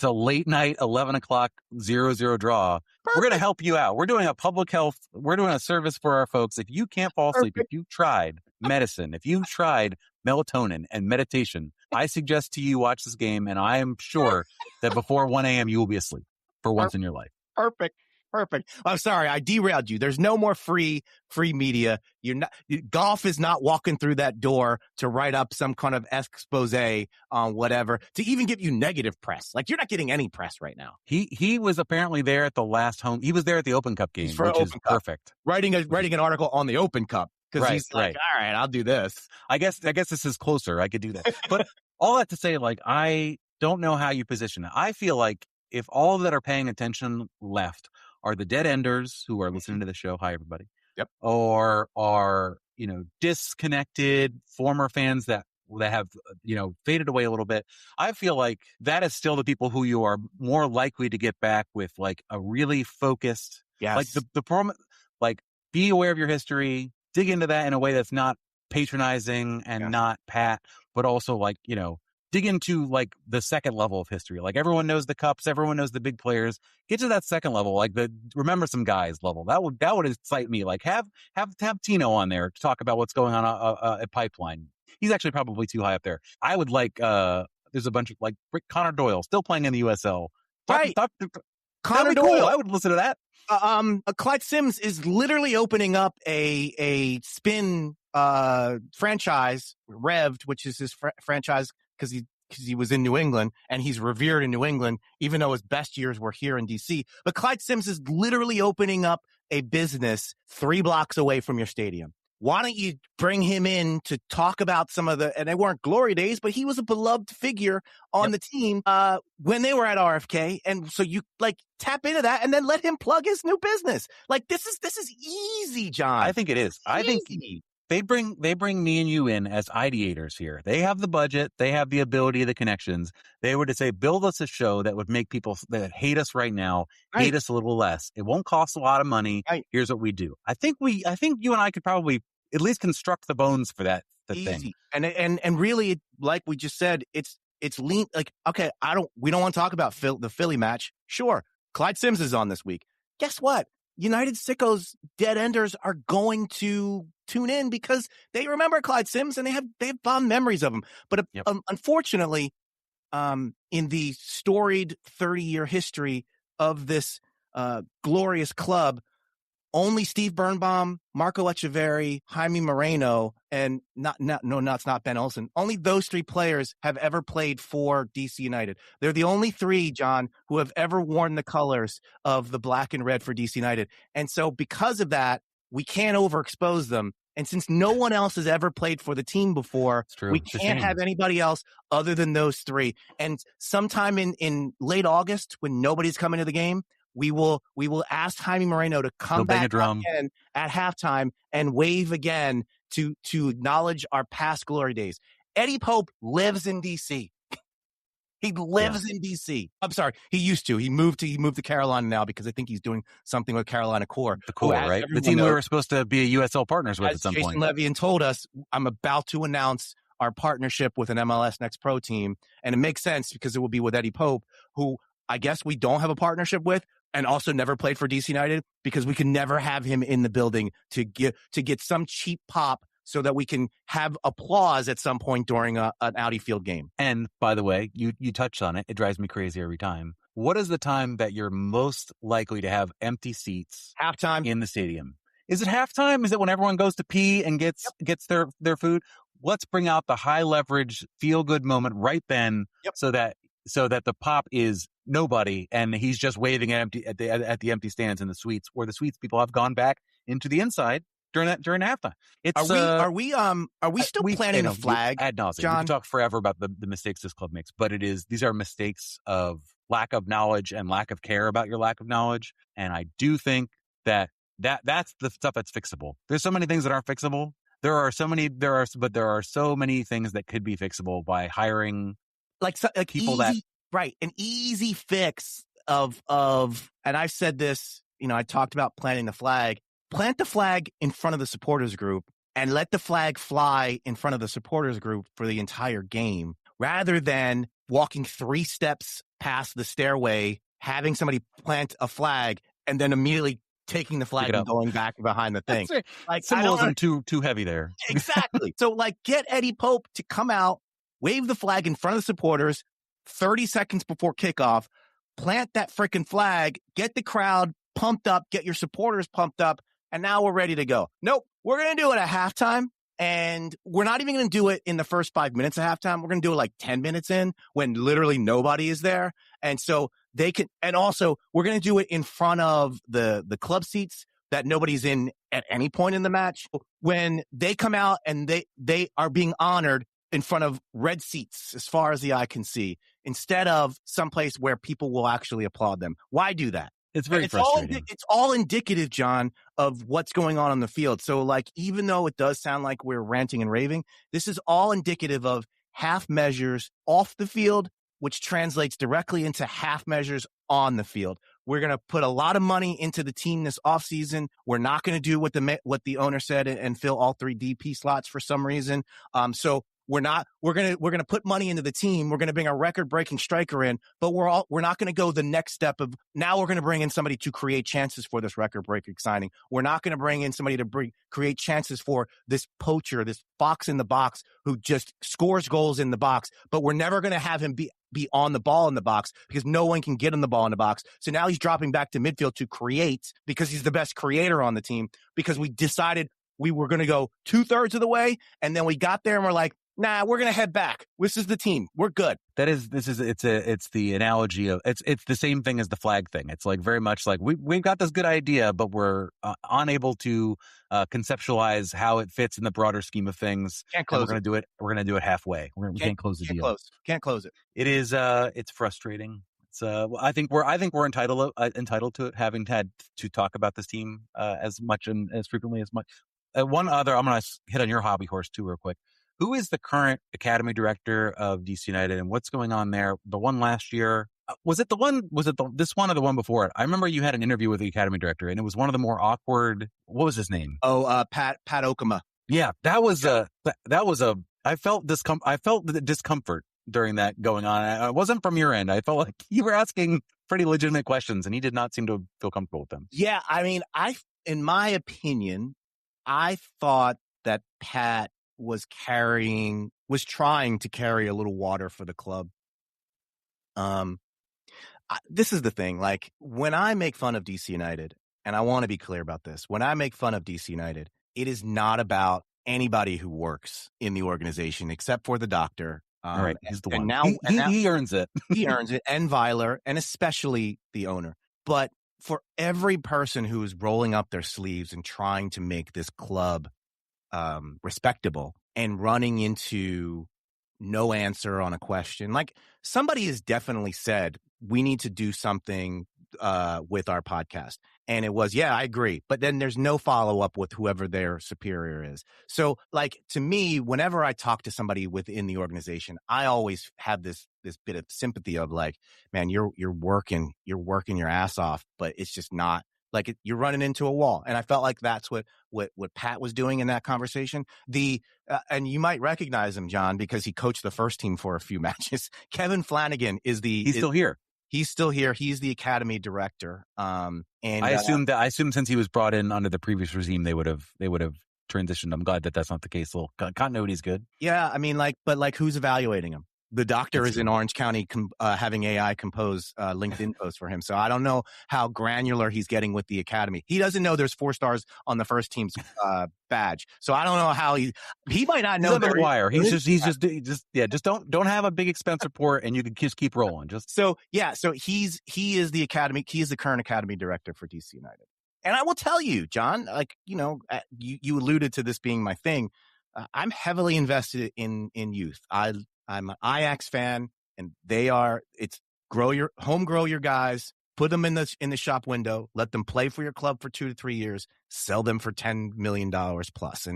A: a late night 11 o'clock 0-0 draw. Perfect. We're going to help you out. We're doing a public health. We're doing a service for our folks. If you can't fall asleep, if you've tried medicine, if you've tried melatonin and meditation, I suggest to you watch this game, and I am sure that before 1 a.m. you will be asleep for once in your life.
B: Perfect. I'm sorry, I derailed you. There's no more free media. Golf is not walking through that door to write up some kind of expose on whatever, to even give you negative press. Like, you're not getting any press right now.
A: He was apparently there at the last home. He was there at the Open Cup game, which is perfect.
B: Writing an article on the Open Cup. Because he's like, all right, I'll do this.
A: I guess this is closer. I could do that. But all that to say, like, I don't know how you position it. I feel like if all that are paying attention left are the dead enders who are listening to the show, hi everybody.
B: Yep.
A: Or are, disconnected former fans that have, faded away a little bit. I feel like that is still the people who you are more likely to get back with, like, a really focused, like like, be aware of your history, dig into that in a way that's not patronizing and not pat, but also, like, dig into, like, the second level of history. Like, everyone knows the cups, everyone knows the big players. Get to that second level, like the remember some guys level. That would excite me. Like, have Tino on there to talk about what's going on at Pipeline. He's actually probably too high up there. I would like there's a bunch of, like, Connor Doyle still playing in the USL.
B: Right.
A: Connor Doyle. Cool. I would listen to that.
B: Clyde Sims is literally opening up a spin franchise, Revved, which is his franchise because he was in New England and he's revered in New England, even though his best years were here in DC. But Clyde Sims is literally opening up a business 3 blocks away from your stadium. Why don't you bring him in to talk about some of and they weren't glory days, but he was a beloved figure on the team when they were at RFK. And so you, like, tap into that and then let him plug his new business. Like, this is easy, John.
A: I think it is. I think They bring me and you in as ideators here. They have the budget. They have the ability, the connections. They would say, build us a show that would make people that hate us right now hate us a little less. It won't cost a lot of money.
B: Right.
A: Here's what we do. I think you and I could probably at least construct the bones for that.
B: Easy.
A: Thing.
B: And really, like we just said, it's lean. Like, okay, we don't want to talk about the Philly match. Sure. Clyde Sims is on this week. Guess what? United Sickos dead enders are going to tune in because they remember Clyde Sims and they have fond memories of him. But unfortunately, in the storied 30-year history of this glorious club, only Steve Birnbaum, Marco Echeverri, Jaime Moreno, and it's not Ben Olsen. Only those three players have ever played for DC United. They're the only three, John, who have ever worn the colors of the black and red for DC United. And so because of that, we can't overexpose them. And since no one else has ever played for the team before, we can't have anybody else other than those three. And sometime in late August, when nobody's coming to the game, we will ask Jaime Moreno to come back again at halftime and wave again to acknowledge our past glory days. Eddie Pope lives in DC. He lives in DC. I'm sorry, he used to. He moved to Carolina now because I think he's doing something with Carolina Core.
A: The Core, right? The team we were supposed to be a USL partners with at some point.
B: Jason Levian told us, I'm about to announce our partnership with an MLS Next Pro team, and it makes sense because it will be with Eddie Pope, who I guess we don't have a partnership with, and also never played for DC United because we can never have him in the building to get some cheap pop so that we can have applause at some point during an Audi Field game.
A: And by the way, you touched on it. It drives me crazy every time. What is the time that you're most likely to have empty seats?
B: Halftime
A: in the stadium. Is it halftime? Is it when everyone goes to pee and gets their food? Let's bring out the high leverage feel good moment right then, so that the pop is nobody and he's just waving at the empty stands in the suites, where the suites people have gone back into the inside during halftime.
B: Are we still planting a flag
A: ad nauseum?
B: John?
A: We can talk forever about the mistakes this club makes, but these are mistakes of lack of knowledge and lack of care about your lack of knowledge. And I do think that's the stuff that's fixable. There's so many things that aren't fixable. There are so many things that could be fixable by hiring
B: like people an easy fix of, and I've said this, I talked about planting the flag. Plant the flag in front of the supporters group and let the flag fly in front of the supporters group for the entire game, rather than walking 3 steps past the stairway, having somebody plant a flag and then immediately taking the flag and going back behind the thing.
A: Like, symbolism too heavy there.
B: Exactly. So get Eddie Pope to come out, wave the flag in front of the supporters 30 seconds before kickoff, plant that freaking flag, get the crowd pumped up, get your supporters pumped up, and now we're ready to go. Nope, we're going to do it at halftime, and we're not even going to do it in the first 5 minutes of halftime. We're going to do it like 10 minutes in when literally nobody is there. And so they can, and also we're going to do it in front of the club seats that nobody's in at any point in the match. When they come out and they are being honored in front of red seats as far as the eye can see, instead of someplace where people will actually applaud them. Why do that?
A: It's very frustrating.
B: It's all indicative, John, of what's going on the field. So, even though it does sound like we're ranting and raving, this is all indicative of half measures off the field, which translates directly into half measures on the field. We're going to put a lot of money into the team this offseason. We're not going to do what the owner said and fill all 3 DP slots for some reason. So we're going to put money into the team. We're going to bring a record-breaking striker in, but we're not going to go the next step of now we're going to bring in somebody to create chances for this record-breaking signing. We're not going to bring in somebody to create chances for this poacher, this fox in the box who just scores goals in the box, but we're never going to have him be on the ball in the box because no one can get him the ball in the box. So now he's dropping back to midfield to create because he's the best creator on the team, because we decided we were going to go 2/3 of the way. And then we got there and we're like, nah, we're going to head back. This is the team. We're good.
A: It's the analogy of, it's the same thing as the flag thing. It's like very much like we've got this good idea, but we're unable to conceptualize how it fits in the broader scheme of things.
B: Can't close
A: We're going to do it halfway. We can't close the deal.
B: Can't close it.
A: It is, it's frustrating. It's, I think we're entitled to it, having had to talk about this team as much and as frequently as much. one other, I'm going to hit on your hobby horse too real quick. Who is the current academy director of DC United and what's going on there? The one last year, this one or the one before it? I remember you had an interview with the academy director and it was one of the more awkward, what was his name?
B: Pat Okama.
A: Yeah, I felt the discomfort during that going on. It wasn't from your end. I felt like you were asking pretty legitimate questions and he did not seem to feel comfortable with them.
B: Yeah. I mean, in my opinion, I thought that Pat was trying to carry a little water for the club. This is the thing. Like, when I make fun of DC United, and I want to be clear about this, when I make fun of DC United, it is not about anybody who works in the organization except for the doctor.
A: All right, he's the one.
B: Now,
A: he earns it.
B: He earns it, and Weiler, and especially the owner. But for every person who is rolling up their sleeves and trying to make this club respectable and running into no answer on a question, like, somebody has definitely said, we need to do something with our podcast. And it was, yeah, I agree. But then there's no follow up with whoever their superior is. So, like, to me, whenever I talk to somebody within the organization, I always have this bit of sympathy of like, man, you're working your ass off, but it's just not like you're running into a wall. And I felt like that's what Pat was doing in that conversation. And you might recognize him, John, because he coached the first team for a few matches. Kevin Flanagan he's
A: still here.
B: He's still here. He's the academy director. And
A: I assume since he was brought in under the previous regime, they would have transitioned. I'm glad that that's not the case. Well, continuity is good.
B: Yeah. I mean, but who's evaluating him? The doctor is in Orange County having AI compose LinkedIn posts for him. So I don't know how granular he's getting with the academy. He doesn't know there's 4 stars on the first team's badge. So I don't know how he might not know.
A: He's under the wire. He's just don't have a big expense report and you can just keep rolling.
B: So he is the academy. He is the current academy director for DC United. And I will tell you, John, like, you alluded to this being my thing. I'm heavily invested in youth. I'm an Ajax fan, and it's grow your guys, put them in the shop window, let them play for your club for 2 to 3 years, sell them for $10 million plus.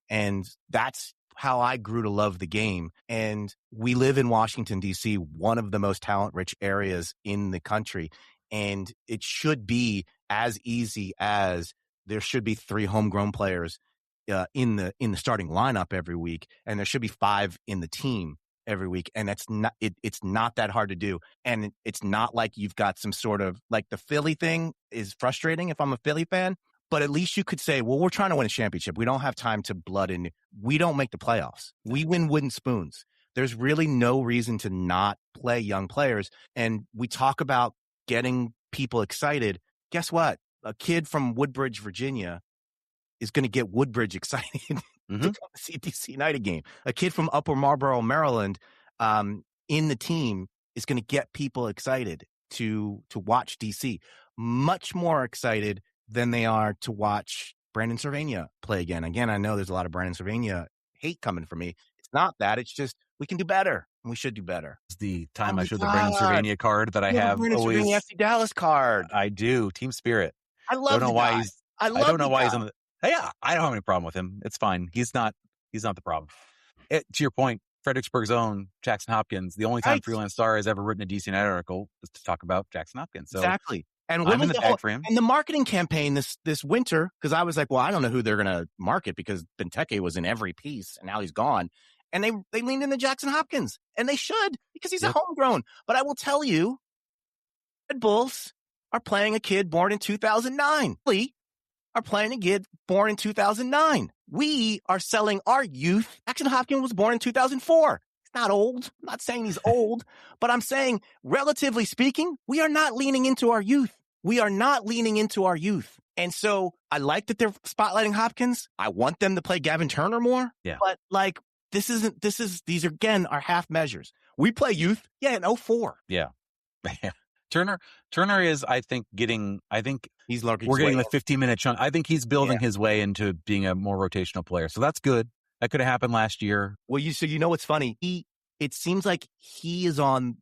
B: And that's how I grew to love the game. And we live in Washington, D.C., one of the most talent-rich areas in the country. And it should be as easy as there should be 3 homegrown players in the starting lineup every week, and there should be 5 in the team every week. And it's not that hard to do. And it's not like you've got some sort of, like, the Philly thing is frustrating if I'm a Philly fan, but at least you could say, well, we're trying to win a championship. We don't have time to blood in. We don't make the playoffs. We win wooden spoons. There's really no reason to not play young players. And we talk about getting people excited. Guess what? A kid from Woodbridge, Virginia is going to get Woodbridge excited to come see a DC United game. A kid from Upper Marlboro, Maryland, in the team is going to get people excited to watch DC. Much more excited than they are to watch Brandon Cervania play again. Again, I know there's a lot of Brandon Cervania hate coming from me. It's not that. It's just we can do better, and we should do better.
A: It's the time I showed the Brandon Cervania card that I have
B: Brandon
A: always.
B: Cervania FC Dallas card.
A: I do. Team spirit.
B: I love. I
A: don't know why he's on the. Yeah, I don't have any problem with him. It's fine. He's not the problem. To your point, Fredericksburg's own Jackson Hopkins, the only time Freelance Star has ever written a DC United article is to talk about Jackson Hopkins. So
B: exactly. And
A: I'm in the bag for him.
B: And the marketing campaign this winter, because I was like, well, I don't know who they're going to market because Benteke was in every piece and now he's gone. And they leaned into Jackson Hopkins, and they should, because he's a homegrown. But I will tell you, Red Bulls are playing a kid born in 2009. We are playing a kid born in 2009. We are selling our youth. Jackson Hopkins was born in 2004. He's not old. I'm not saying he's old, but I'm saying, relatively speaking, we are not leaning into our youth. We are not leaning into our youth. And so I like that they're spotlighting Hopkins. I want them to play Gavin Turner more.
A: Yeah.
B: But like, these are, again, our half measures. We play youth. Yeah. In 04.
A: Yeah. Turner is, I think
B: he's lucky.
A: We're getting the 15-minute chunk. I think he's building his way into being a more rotational player. So that's good. That could have happened last year.
B: Well, you know what's funny? It seems like he was on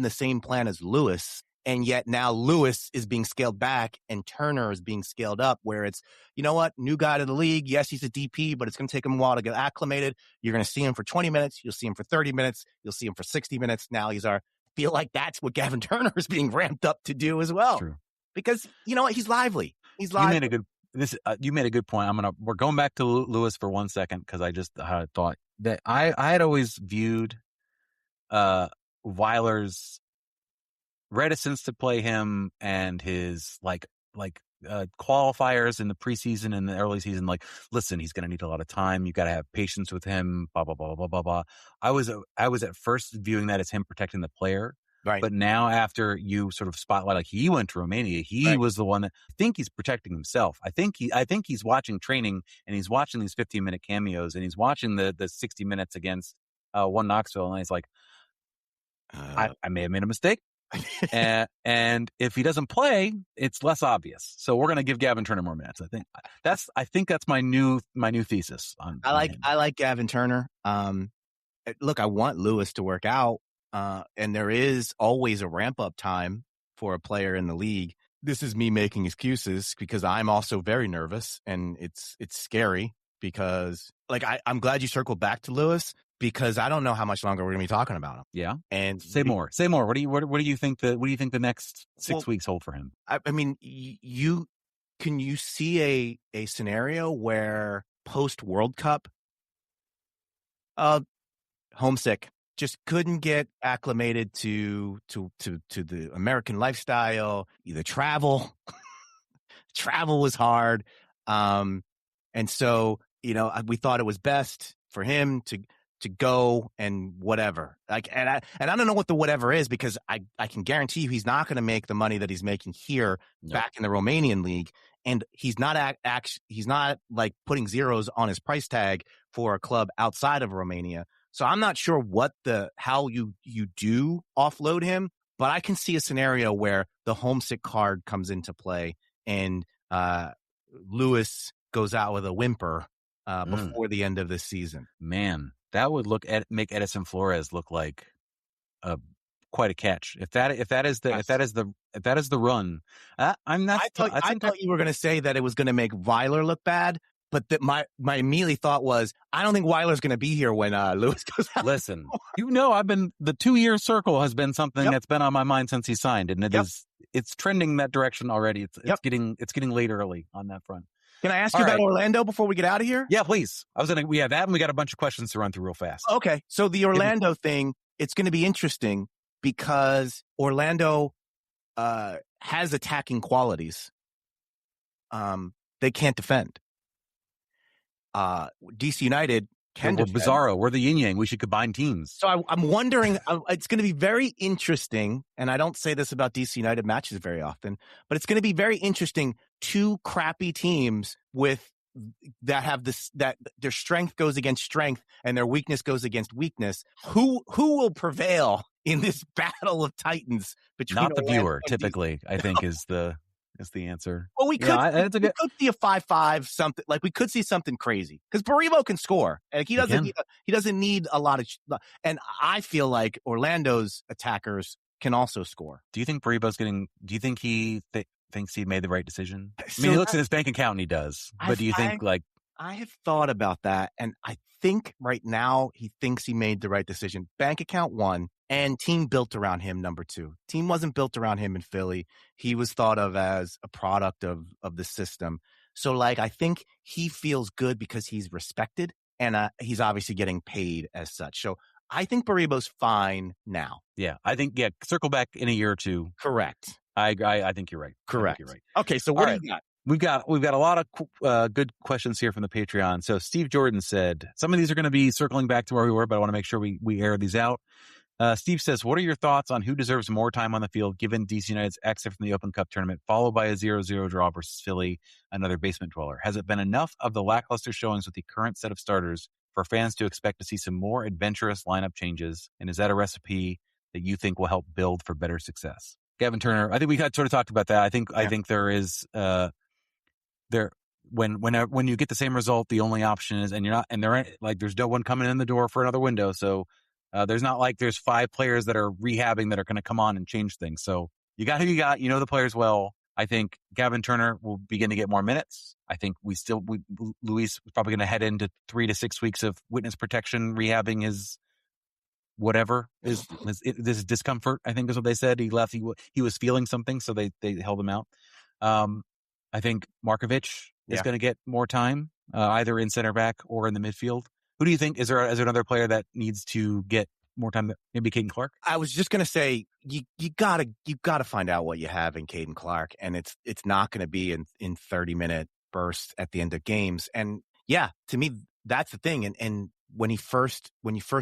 B: the same plan as Lewis, And yet now Lewis is being scaled back and Turner is being scaled up, where it's, you know what, new guy to the league. Yes, he's a DP, but it's going to take him a while to get acclimated. You're going to see him for 20 minutes. You'll see him for 30 minutes. You'll see him for 60 minutes. Now I feel like that's what Gavin Turner is being ramped up to do as well.
A: True.
B: Because you know what? He's lively. He's lively.
A: You made a good point. We're going back to Lewis for 1 second, because I just thought that I had always viewed Weiler's reticence to play him and his qualifiers in the preseason and the early season. Like, listen, he's going to need a lot of time. You got to have patience with him. Blah blah blah blah blah blah. I was at first viewing that as him protecting the player.
B: Right.
A: But now, after you sort of spotlight, like, he went to Romania, he was the one that, I think he's protecting himself. I think he's watching training, and he's watching these 15-minute cameos, and he's watching the 60 minutes against One Knoxville, and he's like, I may have made a mistake. and if he doesn't play, it's less obvious. So we're going to give Gavin Turner more minutes. I think that's my new thesis on.
B: I like Gavin Turner. Look, I want Lewis to work out. And there is always a ramp up time for a player in the league. This is me making excuses because I'm also very nervous, and it's scary because, like, I'm glad you circled back to Lewis, because I don't know how much longer we're going to be talking about him.
A: Yeah.
B: And
A: say more. What do you think the next 6 weeks hold for him?
B: I mean, can you see a scenario where post World Cup, homesick, just couldn't get acclimated to the American lifestyle, either travel was hard. And so, we thought it was best for him to go and whatever. And I don't know what the whatever is, because I can guarantee you he's not going to make the money that he's making here back in the Romanian league. And he's not he's not like putting zeros on his price tag for a club outside of Romania. So I'm not sure how you do offload him, but I can see a scenario where the homesick card comes into play, and Lewis goes out with a whimper before the end of this season.
A: Man, that would make Edison Flores look like quite a catch. If that is the run, I
B: thought you were going to say that it was going to make Weiler look bad. But that my immediate thought was, I don't think Weiler's going to be here when Lewis goes out.
A: Listen, the 2-year circle has been something that's been on my mind since he signed, and it's trending that direction already. It's getting late early on that front.
B: Can I ask you about Orlando before we get out of here?
A: Yeah, please. We have that, and we got a bunch of questions to run through real fast.
B: Okay, so the Orlando thing, it's going to be interesting because Orlando has attacking qualities. They can't defend. DC United can defend.
A: Bizarro. We're the yin yang. We should combine teams.
B: So I'm wondering, it's going to be very interesting, and I don't say this about DC United matches very often, but it's going to be very interesting. Two crappy teams that their strength goes against strength and their weakness goes against weakness. Who will prevail in this battle of titans between
A: not the
B: Orlando
A: viewer?
B: and
A: Typically, I think is the answer.
B: Well, we could see a 5-5 something. Like, we could see something crazy because Baribo can score. Like, he doesn't need a lot of. And I feel like Orlando's attackers can also score.
A: Do you think Baribo's getting? Do you think he thinks he made the right decision? I mean, he looks at his bank account and he does. But do you think
B: I have thought about that, and I think right now he thinks he made the right decision. Bank account 1. And team built around him, number 2. Team wasn't built around him in Philly. He was thought of as a product of the system. So, I think he feels good because he's respected, and he's obviously getting paid as such. So I think Baribo's fine now.
A: Yeah, I think, circle back in a year or two.
B: Correct.
A: I think you're right.
B: Correct.
A: You're right.
B: Okay, so what do you got?
A: We've got a lot of good questions here from the Patreon. So Steve Jordan said, some of these are going to be circling back to where we were, but I want to make sure we air these out. Steve says, what are your thoughts on who deserves more time on the field given DC United's exit from the Open Cup tournament, followed by a 0-0 draw versus Philly, another basement dweller? Has it been enough of the lackluster showings with the current set of starters for fans to expect to see some more adventurous lineup changes? And is that a recipe that you think will help build for better success? Gavin Turner, I think we sort of talked about that. I think there is when you get the same result, the only option is, there's no one coming in the door for another window. So there's not like there's 5 players that are rehabbing that are going to come on and change things. So You got who you got. You know the players well. I think Gavin Turner will begin to get more minutes. I think Luis is probably going to head into 3 to 6 weeks of witness protection, rehabbing his whatever is this discomfort. I think is what they said. He left. He was feeling something, so they held him out. I think Markovic is going to get more time, either in center back or in the midfield. Who do you think is there another player that needs to get more time? Maybe Caden Clark.
B: I was just gonna say you gotta find out what you have in Caden Clark, and it's not gonna be in 30-minute bursts at the end of games. And yeah, to me that's the thing. And when you first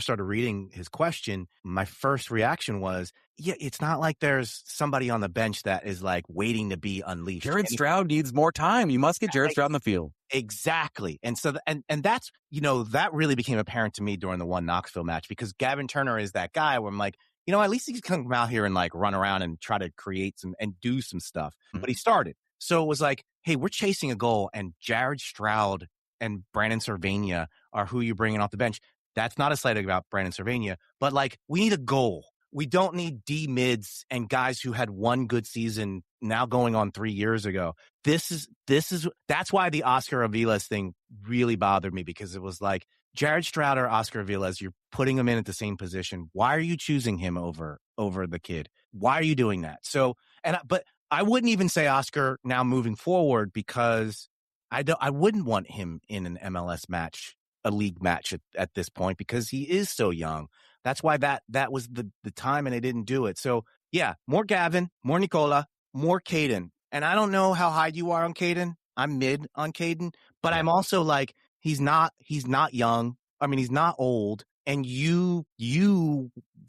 B: started reading his question, my first reaction was, yeah, it's not like there's somebody on the bench that is like waiting to be unleashed.
A: Jared Stroud needs more time. You must get Jared Stroud in the field.
B: Exactly. And so, and that's, that really became apparent to me during the One Knoxville match, because Gavin Turner is that guy where I'm like, at least he's going to come out here and like run around and try to create and do some stuff. Mm-hmm. But he started. So it was like, hey, we're chasing a goal, and Jared Stroud and Brandon Cervania are who you're bringing off the bench. That's not a slight about Brandon Cervania, but like, we need a goal. We don't need D mids and guys who had one good season now going on 3 years ago. That's why the Oscar Aviles thing really bothered me, because it was like, Jared Stroud or Oscar Aviles, you're putting them in at the same position. Why are you choosing him over the kid? Why are you doing that? So, but I wouldn't even say Oscar now moving forward, because I wouldn't want him in an MLS match, a league match at this point, because he is so young. That's why that was the time, and they didn't do it. So yeah, more Gavin, more Nikola, more Caden. And I don't know how high you are on Caden. I'm mid on Caden, but I'm also like, he's not young. I mean, he's not old. And you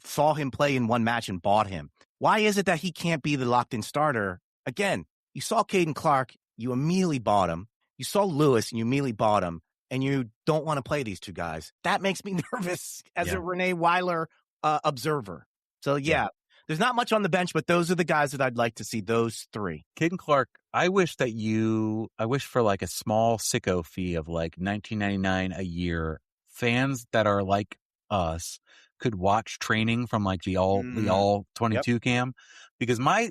B: saw him play in one match and bought him. Why is it that he can't be the locked in starter? Again, you saw Caden Clark, you immediately bought him. You saw Lewis and you immediately bought him, and you don't want to play these two guys. That makes me nervous as a Renée Weiler observer. So yeah, there's not much on the bench, but those are the guys that I'd like to see, those three.
A: Caden Clark, I wish for like a small sicko fee of like $19.99 a year, fans that are like us could watch training from like the all 22 cam, because I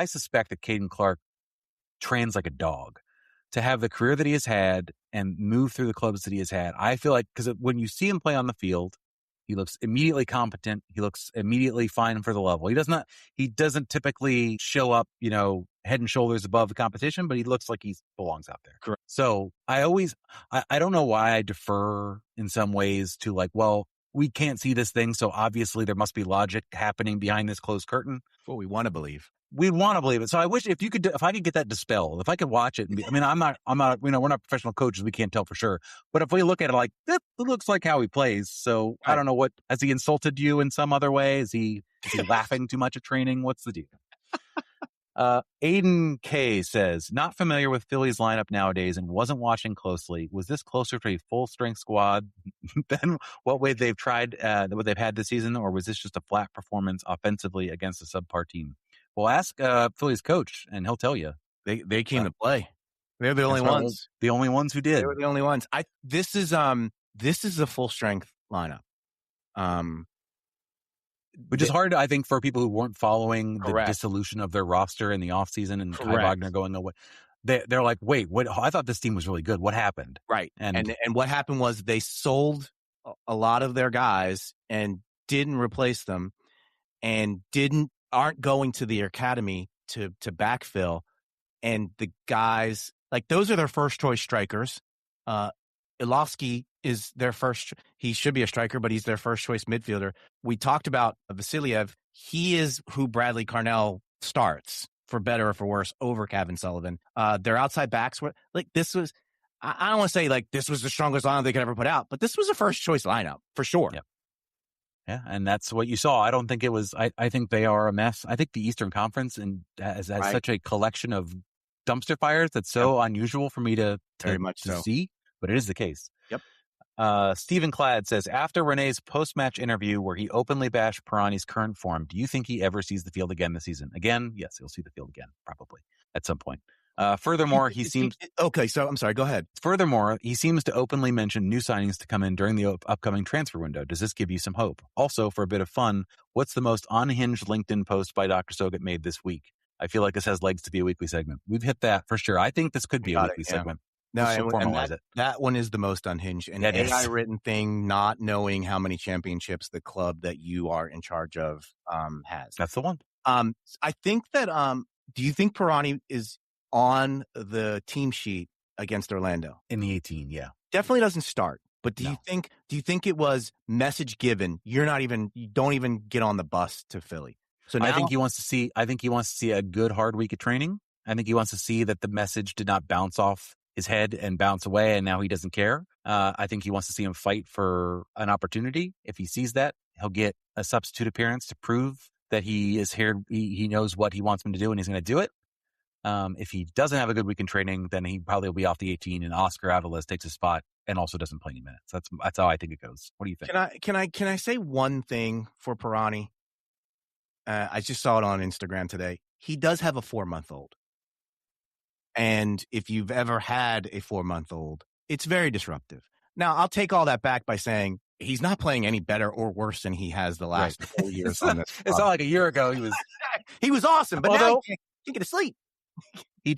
A: suspect that Caden Clark trains like a dog. To have the career that he has had and move through the clubs that he has had, I feel like, because when you see him play on the field, he looks immediately competent. He looks immediately fine for the level. He doesn't typically show up, head and shoulders above the competition, but he looks like he belongs out there.
B: Correct.
A: So I don't know why I defer in some ways to like, well, we can't see this thing, so obviously there must be logic happening behind this closed curtain.
B: That's what we want to believe.
A: We want to believe it. So I wish if I could get that dispelled, if I could watch it. I'm not, we're not professional coaches. We can't tell for sure. But if we look at it like, it looks like how he plays. So I don't know has he insulted you in some other way? Is he laughing too much at training? What's the deal? Aiden K says, not familiar with Philly's lineup nowadays and wasn't watching closely. Was this closer to a full strength squad than what way they've tried, what they've had this season? Or was this just a flat performance offensively against a subpar team? Well, ask Philly's coach, and he'll tell you.
B: They came to play. They're the only ones.
A: The only ones who did.
B: They were the only ones. This is a full strength lineup.
A: Which is hard, I think, for people who weren't following the dissolution of their roster in the offseason and Kai Wagner going away. They're like, wait, what? I thought this team was really good. What happened?
B: Right. And what happened was they sold a lot of their guys and didn't replace them, and aren't going to the academy to backfill. And the guys, like, those are their first choice strikers. Ilovsky is their first. He should be a striker, but he's their first choice midfielder. We talked about Vasiliev. He is who Bradley Carnell starts, for better or for worse, over Gavin Sullivan. Their outside backs were like, this was, I don't want to say like this was the strongest lineup they could ever put out, but this was a first choice lineup for sure.
A: Yep. Yeah, and that's what you saw. I don't think it was. I think they are a mess. I think the Eastern Conference has such a collection of dumpster fires that's so unusual for me to see, but it is the case.
B: Yep.
A: Stephen Cladd says, after Renée's post-match interview where he openly bashed Pirani's current form, do you think he ever sees the field again this season? Again, yes, he'll see the field again, probably, at some point. Furthermore, he seems
B: okay. So I'm sorry. Go ahead.
A: Furthermore, he seems to openly mention new signings to come in during the upcoming transfer window. Does this give you some hope? Also, for a bit of fun, what's the most unhinged LinkedIn post by Dr. Sogat made this week? I feel like this has legs to be a weekly segment. We've hit that for sure. I think this could be a weekly segment.
B: No, and that one is the most unhinged. An AI written thing, not knowing how many championships the club that you are in charge of has.
A: That's the one.
B: I think that. Do you think Pirani is on the team sheet against Orlando
A: in the 18? Yeah,
B: definitely doesn't start. But do you think it was message given? You don't even get on the bus to Philly. So now,
A: I think he wants to see a good hard week of training. I think he wants to see that the message did not bounce off his head and bounce away, and now he doesn't care. I think he wants to see him fight for an opportunity. If he sees that, he'll get a substitute appearance to prove that he is here. He knows what he wants him to do, and he's going to do it. If he doesn't have a good week in training, then he probably will be off the 18, and Oscar Avalos takes his spot and also doesn't play any minutes. That's how I think it goes. What do you think?
B: Can I say one thing for Pirani? I just saw it on Instagram today. He does have a 4-month-old. And if you've ever had a 4-month-old, it's very disruptive. Now, I'll take all that back by saying he's not playing any better or worse than he has the last 4 years on this.
A: It's not like a year ago
B: he was awesome, but now he can't get to sleep.
A: He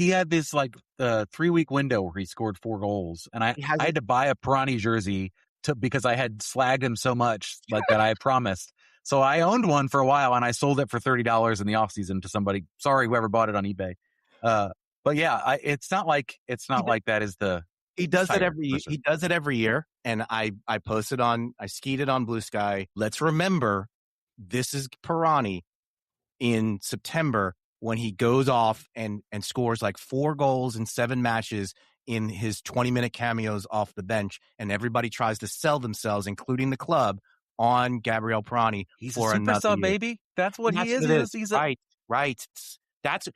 A: had this like 3-week window where he scored 4 goals, and I had to buy a Pirani jersey because I had slagged him so much like that I had promised. So I owned one for a while, and I sold it for $30 in the offseason to somebody. Sorry, whoever bought it on eBay. But yeah, it's not like that is the.
B: He does it every year, and I skied it on Blue Sky. Let's remember, this is Pirani in September when he goes off and scores like 4 goals in 7 matches in his 20-minute cameos off the bench, and everybody tries to sell themselves, including the club, on Gabriel Pirani.
A: He's for a super sub, baby. That's what he is. He's
B: right. That's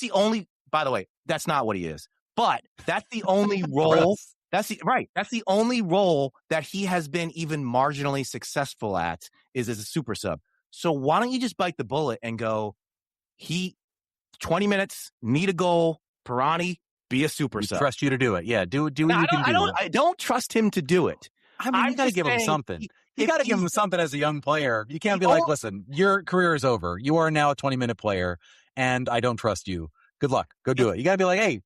B: the only. By the way, that's not what he is. But that's the only role. That's the only role that he has been even marginally successful at is as a super sub. So why don't you just bite the bullet and go? 20 minutes, need a goal. Pirani, be a super sub.
A: Trust you to do it. Yeah, do what you can do.
B: I don't trust him to do it.
A: I mean, you got to give him something. You got to give him something as a young player. You can't be like, listen, your career is over. You are now a 20-minute player, and I don't trust you. Good luck. Go do it. You got to be like, hey,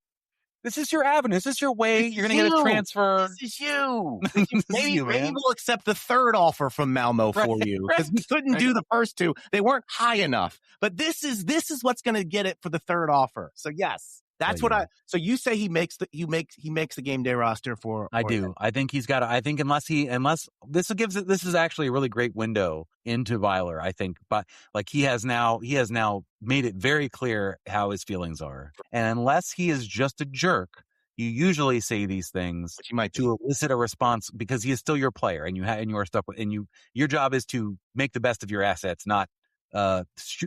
A: this is your avenue. This is your way. You're going to get a transfer.
B: This is you. Maybe we'll accept the 3rd offer from Malmo for you because we couldn't do the first 2. They weren't high enough. But this is what's going to get it for the 3rd offer. So yes. That's so you say he makes the game day roster for.
A: I do. I think he's got. I think unless this is actually a really great window into Weiler. I think, but like he has now made it very clear how his feelings are, and unless he is just a jerk, you usually say these things to elicit a response because he is still your player, and you are stuck with, and your job is to make the best of your assets, not.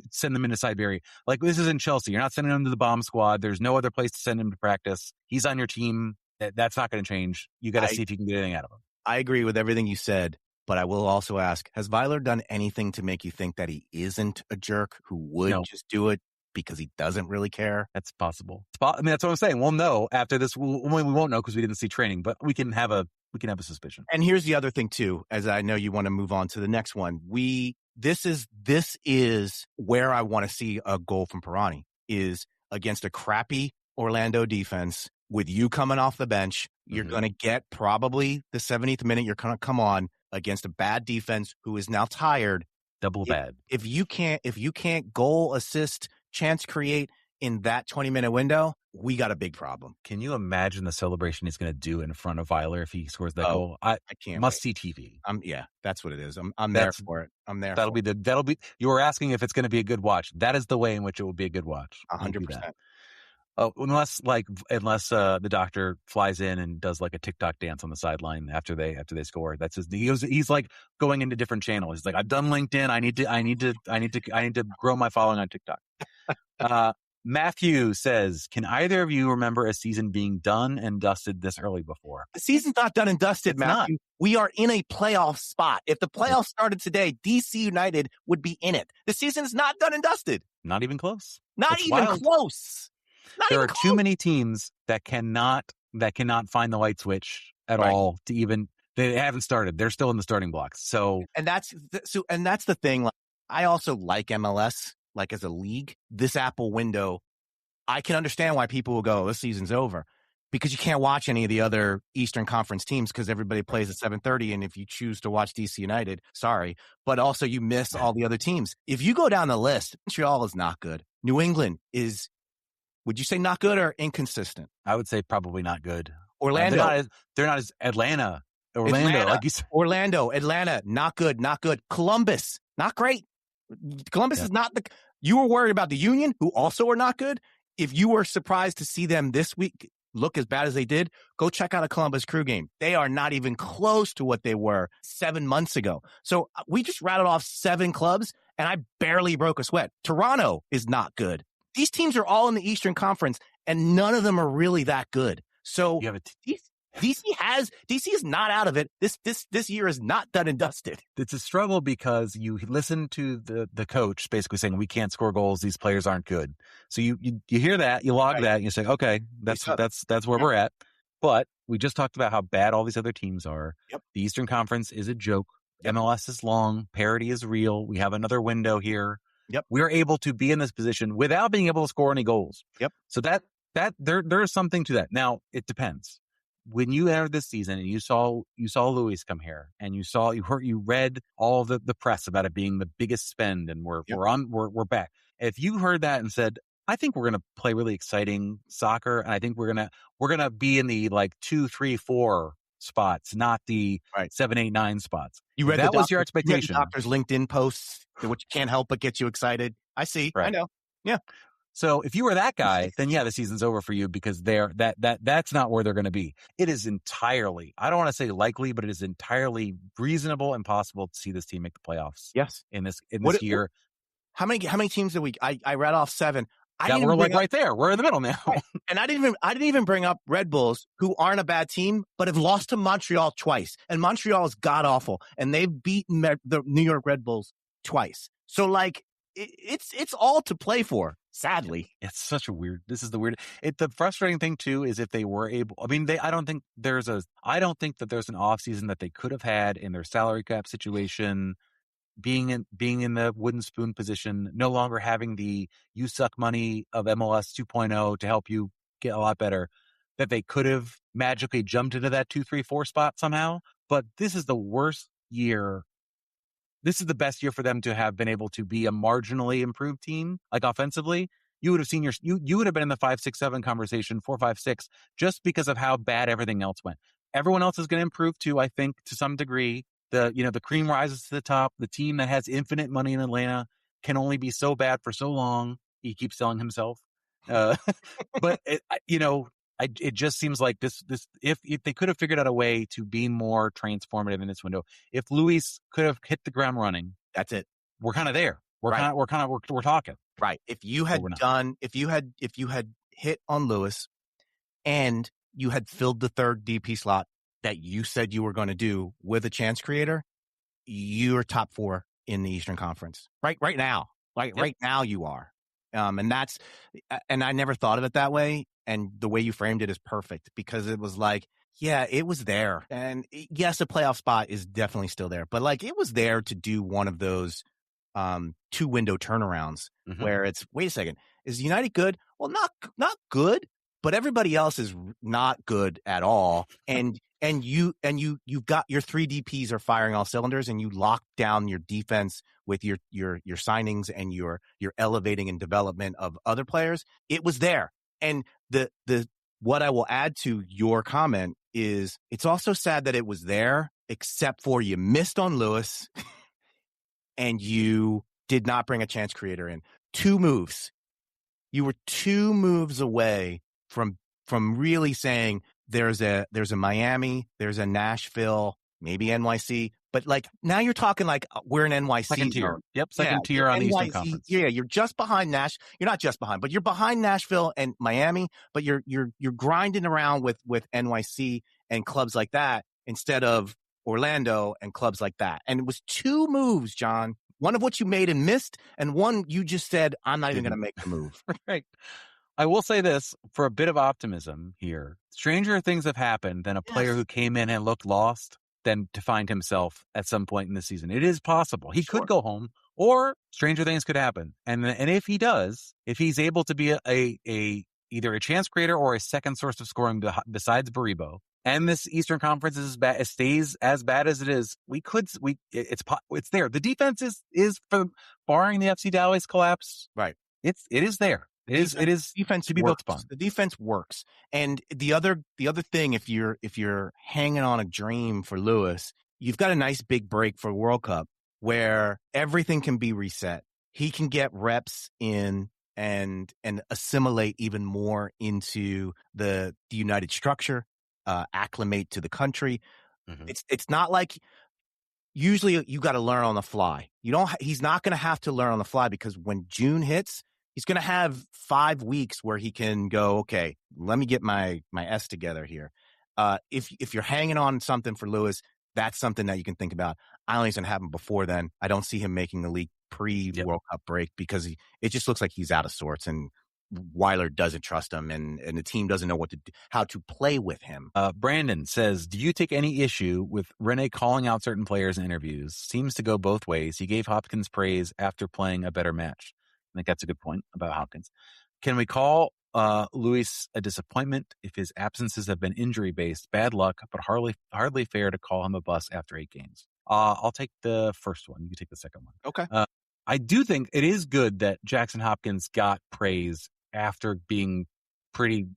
A: Send them into Siberia. Like this is in Chelsea. You're not sending him to the bomb squad. There's no other place to send him to practice. He's on your team. That's not going to change. You got to see if you can get anything out of him.
B: I agree with everything you said, but I will also ask, has Weiler done anything to make you think that he isn't a jerk who would just do it because he doesn't really care?
A: That's possible. I mean, that's what I'm saying. We'll know after this. We won't know because we didn't see training, but we can have a suspicion.
B: And here's the other thing too, as I know you want to move on to the next one. This is where I want to see a goal from Pirani is against a crappy Orlando defense with you coming off the bench. You're going to get probably the 70th minute. You're going to come on against a bad defense who is now tired.
A: Double bad.
B: If you can't goal, assist, chance create in that 20-minute window, we got a big problem.
A: Can you imagine the celebration he's going to do in front of Weiler if he scores that goal? I can't. Must see TV.
B: Yeah, that's what it is. I'm there for it. That'll
A: be. You were asking if it's going to be a good watch. That is the way in which it will be a good watch.
B: 100%.
A: Unless the doctor flies in and does like a TikTok dance on the sideline after they score. That's he's like going into different channels. He's like, I've done LinkedIn. I need to grow my following on TikTok. Matthew says, can either of you remember a season being done and dusted this early before?
B: The season's not done and dusted, it's Matthew. Not. We are in a playoff spot. If the playoffs started today, DC United would be in it. The season is not done and dusted.
A: Not even close.
B: Not even close.
A: There are too many teams that cannot find the light switch at all to even. They haven't started. They're still in the starting blocks. So
B: that's the thing. Like, I also like MLS, like as a league. This Apple window, I can understand why people will go, this season's over, because you can't watch any of the other Eastern Conference teams because everybody plays at 7:30. And if you choose to watch DC United, sorry, but also you miss all the other teams. If you go down the list, Montreal is not good. New England is, would you say not good or inconsistent?
A: I would say probably not good.
B: Orlando.
A: They're not as Atlanta, like you said.
B: Orlando, Atlanta, not good. Columbus, not great. Columbus is not you were worried about the Union, who also are not good. If you were surprised to see them this week look as bad as they did, go check out a Columbus Crew game. They are not even close to what they were 7 months ago. So we just rattled off 7 clubs, and I barely broke a sweat. Toronto is not good. These teams are all in the Eastern Conference, and none of them are really that good. So DC is not out of it. This year is not done and dusted.
A: It's a struggle because you listen to the coach basically saying we can't score goals. These players aren't good. So you hear that, you log that, and you say, okay, that's where we're at. But we just talked about how bad all these other teams are.
B: Yep.
A: The Eastern Conference is a joke.
B: Yep.
A: MLS is long. Parity is real. We have another window here.
B: Yep.
A: We are able to be in this position without being able to score any goals.
B: Yep.
A: So that there is something to that. Now it depends. When you entered this season and you saw Luis come here and you read all the press about it being the biggest spend and we're back. If you heard that and said, I think we're going to play really exciting soccer and I think we're going to be in the like 2, 3, 4 spots, not the 7, 8, 9 spots.
B: You read
A: that was your expectation.
B: You read the doctor's LinkedIn posts, which can't help but get you excited. I see. Right. I know. Yeah.
A: So if you were that guy, then the season's over for you because that's not where they're going to be. It is entirely, I don't want to say likely, but it is entirely reasonable and possible to see this team make the playoffs.
B: Yes.
A: In this year.
B: How many teams a week? I read off 7.
A: We're like right there. We're in the middle now.
B: And I didn't even bring up Red Bulls, who aren't a bad team, but have lost to Montreal twice. And Montreal is god awful. And they've beaten the New York Red Bulls twice. So like it's all to play for. Sadly,
A: it's such a weird. This is the weird. The frustrating thing too is if they were able. I mean, I don't think that there's an off season that they could have had in their salary cap situation, being in the wooden spoon position, no longer having the you suck money of MLS 2.0 to help you get a lot better. That they could have magically jumped into that 2, 3, 4 spot somehow. But this is the worst year. This is the best year for them to have been able to be a marginally improved team, like offensively. You would have seen you would have been in the 5, 6, 7 conversation, 4, 5, 6, just because of how bad everything else went. Everyone else is going to improve too, I think, to some degree. The cream rises to the top. The team that has infinite money in Atlanta can only be so bad for so long. He keeps telling himself, but it just seems like this if they could have figured out a way to be more transformative in this window, if Luis could have hit the ground running,
B: that's it.
A: We're kind of there. We're talking.
B: Right. If you had hit on Luis and you had filled the third DP slot that you said you were going to do with a chance creator, you're top 4 in the Eastern Conference. Right now. Right now you are. And I never thought of it that way. And the way you framed it is perfect because it was like, yeah, it was there. And yes, a playoff spot is definitely still there, but like it was there to do one of those 2 window turnarounds where it's, wait a second, is United good? Well, not good, but everybody else is not good at all. And you've got your 3 DPs are firing all cylinders and you lock down your defense with your signings and your elevating and development of other players. It was there. And what I will add to your comment is it's also sad that it was there, except for you missed on Luis and you did not bring a chance creator in. 2 moves. You were 2 moves away from really saying there's a Miami, there's a Nashville, maybe NYC, but like now you're talking like we're in NYC.
A: Second tier. Yep, second tier on the Eastern Conference.
B: Yeah, you're just behind You're not just behind, but you're behind Nashville and Miami, but you're grinding around with NYC and clubs like that instead of Orlando and clubs like that. And it was 2 moves, John. One of which you made and missed, and one you just said, I'm not even going to make the move.
A: Right. I will say this for a bit of optimism here. Stranger things have happened than a player who came in and looked lost than to find himself at some point in the season. It is possible. He could go home, or stranger things could happen. And if he does, if he's able to be a either a chance creator or a second source of scoring besides Baribo, and this Eastern Conference is bad, it stays as bad as it is, it's there. The defense is for barring the FC Dallas collapse.
B: Right.
A: It is there. It is
B: defense
A: to be built upon.
B: The defense works. And the other thing, if you're hanging on a dream for Lewis, you've got a nice big break for World Cup where everything can be reset. He can get reps in and assimilate even more into the United structure, acclimate to the country. Mm-hmm. It's not like usually you got to learn on the fly. He's not going to have to learn on the fly, because when June hits, he's going to have 5 weeks where he can go, okay, let me get my S together here. If you're hanging on something for Lewis, that's something that you can think about. I don't think it's going to happen before then. I don't see him making the league pre-World Cup break, because it just looks like he's out of sorts, and Weiler doesn't trust him, and the team doesn't know how to play with him.
A: Brandon says, do you take any issue with Renée calling out certain players in interviews? Seems to go both ways. He gave Hopkins praise after playing a better match. I think that's a good point about Hopkins. Can we call Luis a disappointment if his absences have been injury-based? Bad luck, but hardly fair to call him a bust after 8 games. I'll take the first one. You can take the second one.
B: Okay.
A: I do think it is good that Jackson Hopkins got praise after being pretty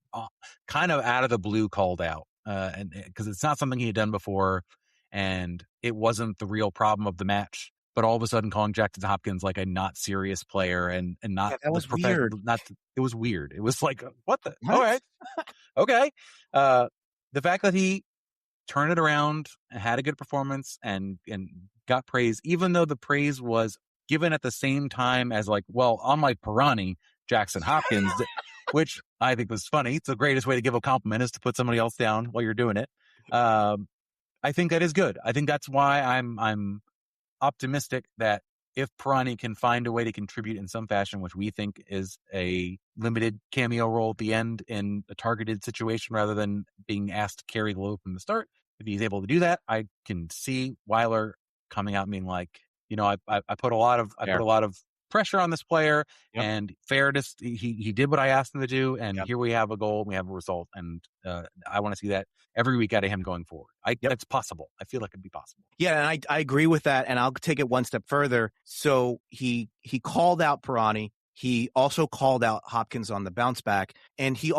A: kind of out of the blue called out, and because it's not something he had done before, and it wasn't the real problem of the match. But all of a sudden, calling Jackson Hopkins like a not serious player and not
B: that was weird.
A: It was weird. It was like, what the? All right, okay. The fact that he turned it around and had a good performance and got praise, even though the praise was given at the same time as like, well, unlike Pirani, Jackson Hopkins, which I think was funny. It's the greatest way to give a compliment is to put somebody else down while you're doing it. I think that is good. I think that's why I'm optimistic that if Pirani can find a way to contribute in some fashion, which we think is a limited cameo role at the end in a targeted situation rather than being asked to carry the load from the start, if he's able to do that, I can see Weiler coming out and being like, I put a lot of pressure on this player, and fairness. He did what I asked him to do, and here we have a goal, we have a result, and I want to see that every week out of him going forward. That's possible. I feel like it'd be possible.
B: Yeah, and I agree with that, and I'll take it one step further. So he called out Pirani. He also called out Hopkins on the bounce back, and he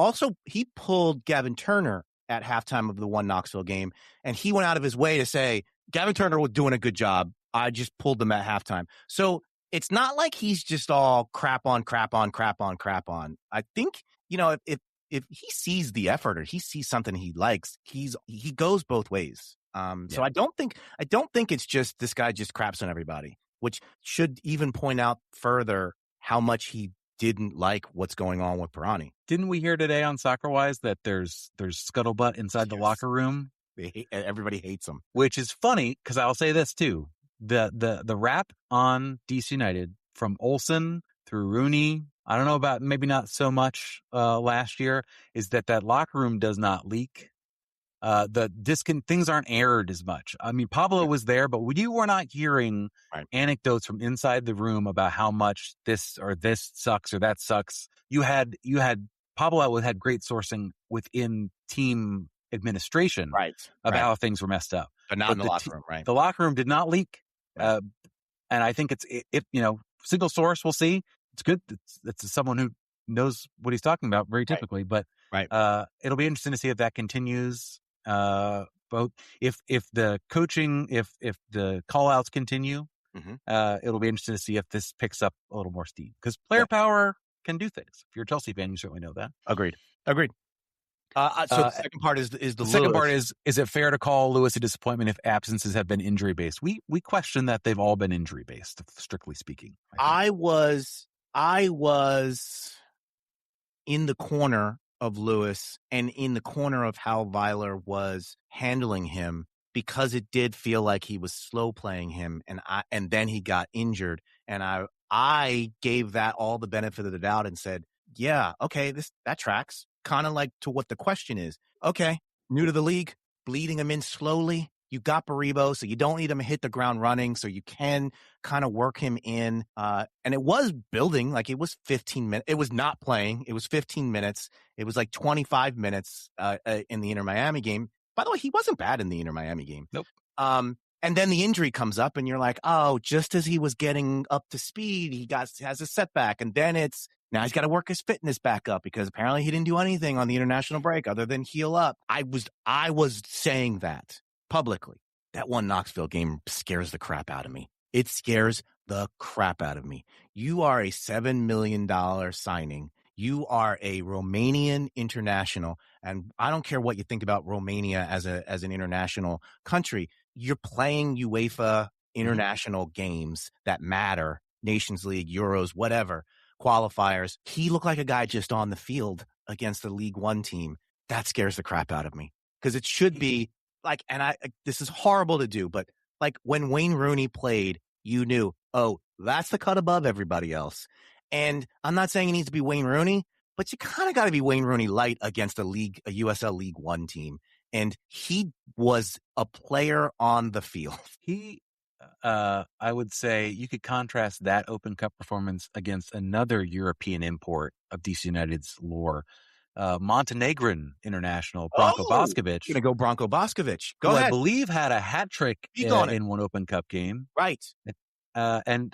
B: pulled Gavin Turner at halftime of the One Knoxville game, and he went out of his way to say Gavin Turner was doing a good job. I just pulled them at halftime. So it's not like he's just all crap on. I think, if he sees the effort or he sees something he likes, he goes both ways. So I don't think it's just this guy just craps on everybody, which should even point out further how much he didn't like what's going on with Pirani.
A: Didn't we hear today on SoccerWise that there's scuttlebutt inside the locker room?
B: Everybody hates him,
A: which is funny because I'll say this too. The rap on DC United from Olsen through Rooney, I don't know about maybe not so much last year, is that locker room does not leak. Things aren't aired as much. I mean, Pablo was there, but you were not hearing anecdotes from inside the room about how much this sucks or that sucks. You had Pablo had great sourcing within team administration about how things were messed up,
B: but not in the locker room. Right,
A: the locker room did not leak, and I think it's single source. We'll see. It's good. It's someone who knows what he's talking about very typically, but it'll be interesting to see if that continues. Both if the coaching, if the call outs continue, it'll be interesting to see if this picks up a little more steam because player power can do things. If you're a Chelsea fan, you certainly know that.
B: Agreed. So the second part is the
A: second part is it fair to call Lewis a disappointment if absences have been injury based? We question that they've all been injury based, strictly speaking.
B: I was in the corner of Lewis and in the corner of how Weiler was handling him because it did feel like he was slow playing him and then he got injured, and I gave that all the benefit of the doubt and said yeah, okay, that tracks. Kind of like to what the question is. Okay, new to the league, bleeding him in slowly. You got Baribo, so you don't need him to hit the ground running, so you can kind of work him in. And it was building, like it was 15 minutes. It was not playing. It was 15 minutes. It was like 25 minutes in the Inter Miami game. By the way, he wasn't bad in the Inter Miami game.
A: Nope.
B: And then the injury comes up and you're like, oh, just as he was getting up to speed, he has a setback. And then now he's got to work his fitness back up because apparently he didn't do anything on the international break other than heal up. I was saying that publicly. That One Knoxville game scares the crap out of me. It scares the crap out of me. You are a $7 million signing. You are a Romanian international. And I don't care what you think about Romania as an international country. You're playing UEFA international games that matter, Nations League, Euros, whatever, qualifiers. He looked like a guy just on the field against the League One team. That scares the crap out of me because it should be like, and this is horrible to do, but like when Wayne Rooney played, you knew, oh, that's the cut above everybody else. And I'm not saying he needs to be Wayne Rooney, but you kind of got to be Wayne Rooney light against a USL League One team. And he was a player on the field.
A: I would say you could contrast that Open Cup performance against another European import of DC United's lore, Montenegrin international Branko Boskovic.
B: You're going to go Branko Boskovic. Go ahead.
A: I believe had a hat trick in one Open Cup game.
B: Right.
A: And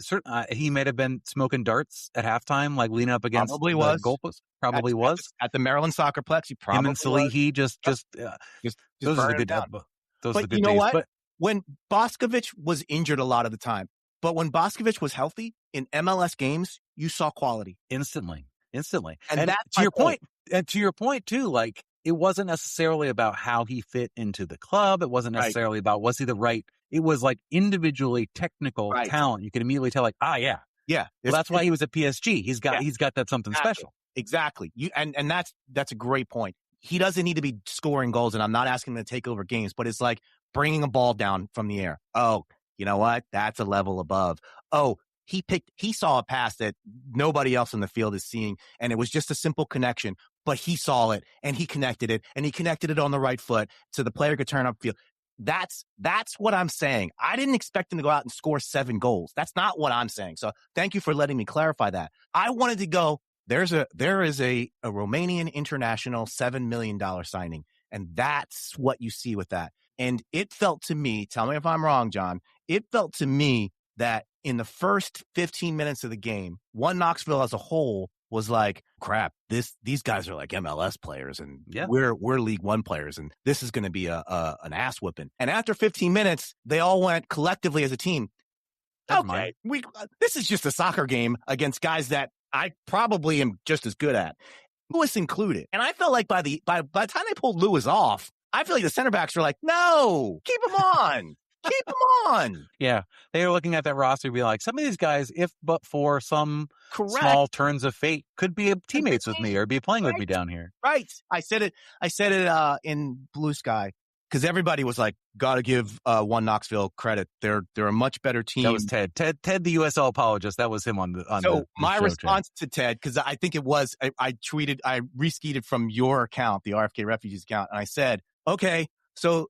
A: he may have been smoking darts at halftime, like leaning up against the goalpost. Probably was
B: at the Maryland Soccerplex. He probably
A: him and Salihi just those are the good. Those are the good
B: you know
A: days.
B: What?
A: But
B: when Boskovic was injured a lot of the time, but when Boskovic was healthy in MLS games, you saw quality
A: instantly. And
B: that's
A: to your point. And to your point too, like it wasn't necessarily about how he fit into the club. It wasn't necessarily about was he the right. It was like individually technical talent. You could immediately tell, like, yeah. Well, that's why he was at PSG. He's got that something special.
B: Exactly. And that's a great point. He doesn't need to be scoring goals, and I'm not asking him to take over games, but it's like bringing a ball down from the air. Oh, you know what? That's a level above. Oh, he saw a pass that nobody else in the field is seeing, and it was just a simple connection, but he saw it and he connected it on the right foot so the player could turn upfield. That's what I'm saying. I didn't expect him to go out and score 7 goals. That's not what I'm saying. So thank you for letting me clarify that. I wanted to go, there is a Romanian international $7 million signing, and that's what you see with that. And it felt to me, tell me if I'm wrong, John, it felt to me that in the first 15 minutes of the game, One Knoxville as a whole was like, crap, these guys are like MLS players and we're League One players, and this is going to be an ass whipping. And after 15 minutes, they all went collectively as a team, okay, this is just a soccer game against guys that I probably am just as good at, Lewis included. And I felt like by the time they pulled Lewis off, I feel like the center backs were like, no, keep him on. Keep him on.
A: Yeah. They were looking at that roster and be like, some of these guys, if but for some small turns of fate, could be teammates with me or be playing with me down here.
B: Right. I said it in Blue Sky because everybody was like, got to give One Knoxville credit. They're a much better team.
A: That was Ted, the USL apologist. That was him on the
B: my response to Ted, because I think it was, I reskeeted from your account, the RFK Refugees account, and I said, okay, so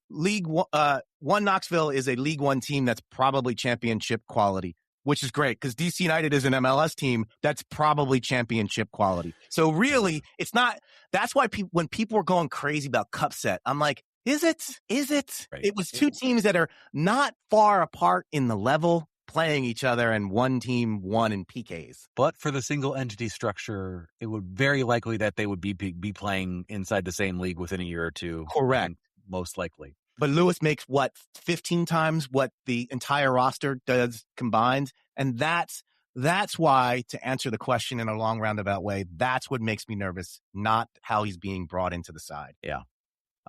B: One Knoxville is a League One team that's probably championship quality, which is great because DC United is an MLS team that's probably championship quality. So really, it's not. That's why when people were going crazy about cup set, I'm like, is it? Right. It was two teams that are not far apart in the level, playing each other, and one team won in PKs.
A: But for the single entity structure, it would very likely that they would be playing inside the same league within a year or two.
B: Correct.
A: Most likely.
B: But Lewis makes 15 times what the entire roster does combined. And that's why, to answer the question in a long roundabout way, that's what makes me nervous, not how he's being brought into the side.
A: Yeah.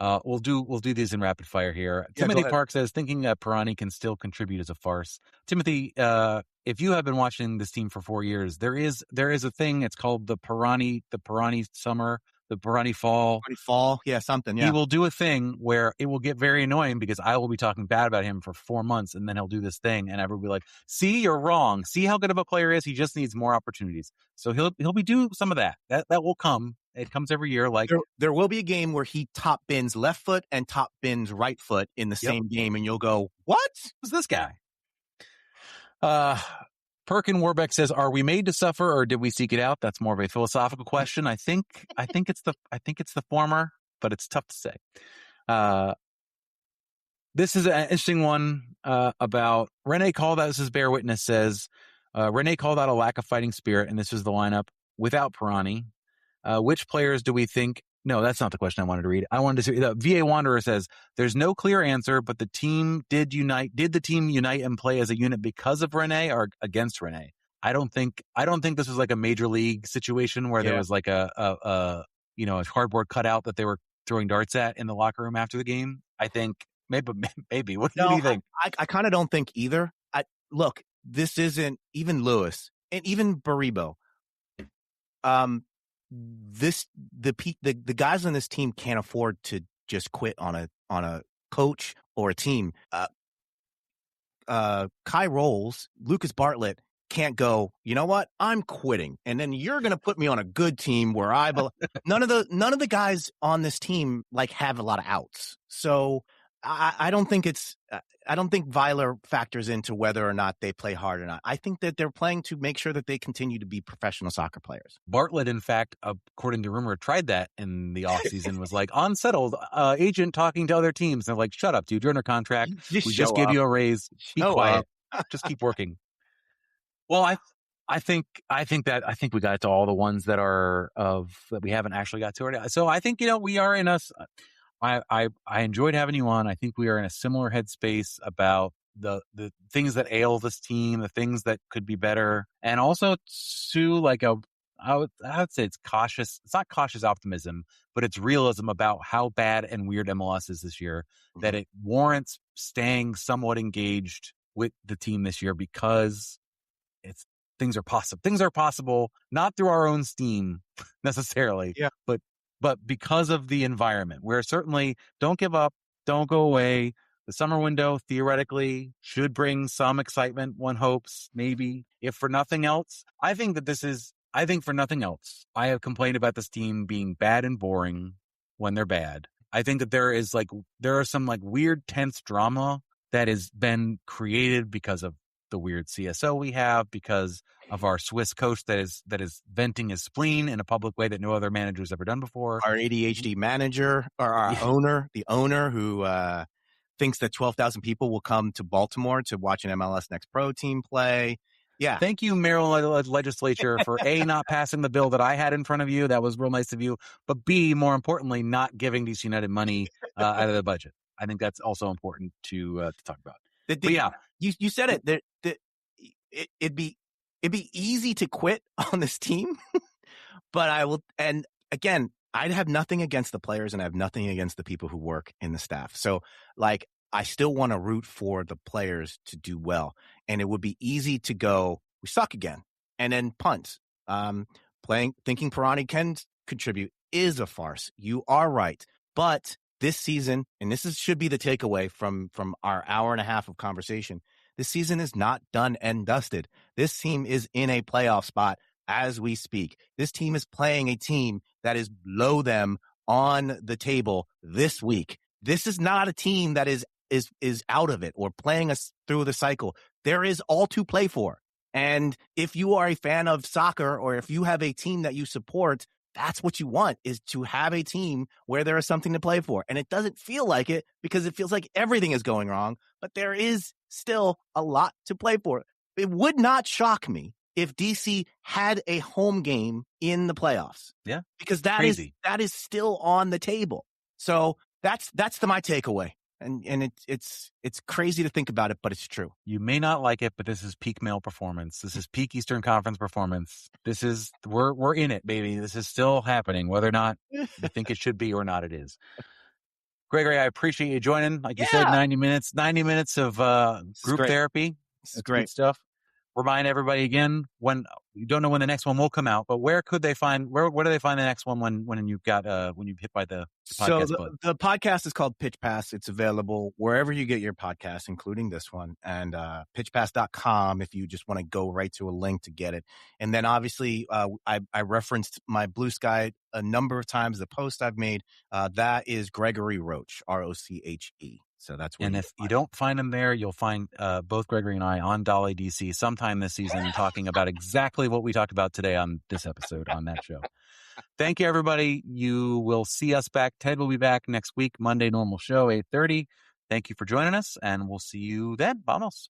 A: We'll do these in rapid fire here. Yeah, Timothy Park says, thinking that Pirani can still contribute as a farce. Timothy, if you have been watching this team for 4 years, there is a thing. It's called the Pirani Summer. the Pirani Fall.
B: Pirani Fall, yeah, something, yeah.
A: He will do a thing where it will get very annoying because I will be talking bad about him for 4 months, and then he'll do this thing, and everyone will be like, "See, you're wrong. See how good of a player he is. He just needs more opportunities." So he'll be doing some of that. That will come. It comes every year. Like
B: there will be a game where he top bins left foot and top bins right foot in the same game, and you'll go, "What?
A: Who's this guy?" Perkin Warbeck says, "Are we made to suffer, or did we seek it out?" That's more of a philosophical question. I think it's the former, but it's tough to say. This is an interesting one about Renée called out. This is Bear Witness says, Renée called out a lack of fighting spirit, and this is the lineup without Pirani. Which players do we think? No, that's not the question I wanted to read. I wanted to see. VA Wanderer says, "There's no clear answer, but the team did unite. Did the team unite and play as a unit because of Renée or against Renée?" I don't think this was like a major league situation where there was like a cardboard cutout that they were throwing darts at in the locker room after the game. I think maybe. What do you think?
B: I kind of don't think either. Look, this isn't even Lewis and even Baribo. The guys on this team can't afford to just quit on a coach or a team. Kai Rolls, Lucas Bartlett can't go, "You know what? I'm quitting. And then you're going to put me on a good team where I belong." None of the guys on this team have a lot of outs. So I don't think I don't think Weiler factors into whether or not they play hard or not. I think that they're playing to make sure that they continue to be professional soccer players.
A: Bartlett, in fact, according to rumor, tried that in the offseason, was like, unsettled agent talking to other teams. They're like, "Shut up, dude. You're under contract. We just gave you a raise. Be quiet. Just keep working." Well, I think we got to all the ones that we haven't actually got to already. So I think, we are in us. I enjoyed having you on. I think we are in a similar headspace about the things that ail this team, the things that could be better, and also to I would say it's cautious. It's not cautious optimism, but it's realism about how bad and weird MLS is this year, that it warrants staying somewhat engaged with the team this year because things are possible. Things are possible, not through our own steam necessarily, but because of the environment. Where certainly don't give up, don't go away. The summer window theoretically should bring some excitement, one hopes, maybe. If for nothing else, I think for nothing else, I have complained about this team being bad and boring when they're bad. I think that there are some weird tense drama that has been created because of the weird CSO we have, because of our Swiss coach that is venting his spleen in a public way that no other manager has ever done before.
B: Our ADHD manager, or our the owner who thinks that 12,000 people will come to Baltimore to watch an MLS Next Pro team play. Yeah.
A: Thank you, Maryland legislature, for A, not passing the bill that I had in front of you. That was real nice of you. But B, more importantly, not giving DC United money out of the budget. I think that's also important to talk about. But yeah.
B: You said it. It'd be easy to quit on this team, but I will. And again, I have nothing against the players, and I have nothing against the people who work in the staff. So, I still want to root for the players to do well, and it would be easy to go, "We suck again," and then punt. Thinking Pirani can contribute is a farce. You are right, but this season, and should be the takeaway from our hour and a half of conversation, this season is not done and dusted. This team is in a playoff spot as we speak. This team is playing a team that is below them on the table this week. This is not a team that is out of it or playing us through the cycle. There is all to play for. And if you are a fan of soccer, or if you have a team that you support, that's what you want, is to have a team where there is something to play for. And it doesn't feel like it because it feels like everything is going wrong, but there is still a lot to play for. It would not shock me if DC had a home game in the playoffs.
A: Yeah.
B: Because that is still on the table. So that's my takeaway. And it's crazy to think about it, but it's true.
A: You may not like it, but this is peak male performance. This is peak Eastern Conference performance. This is we're in it, baby. This is still happening, whether or not you think it should be or not. It is. Gregory, I appreciate you joining. Like you said, 90 minutes of group therapy.
B: This is great
A: stuff. Remind everybody again, when you don't know when the next one will come out, but where do they find the next one when you've got when you've hit by the podcast button?
B: The podcast is called Pitch Pass. It's available wherever you get your podcasts, including this one, and pitchpass.com if you just want to go right to a link to get it. And then obviously I referenced my Blue Sky a number of times. The post I've made, that is Gregory Roche, Roche. So that's where.
A: And if you don't find him there, you'll find both Gregory and I on Dolly DC sometime this season talking about exactly what we talked about today on this episode on that show. Thank you, everybody. You will see us back. Ted will be back next week, Monday, normal show, 8:30. Thank you for joining us, and we'll see you then. Vamos.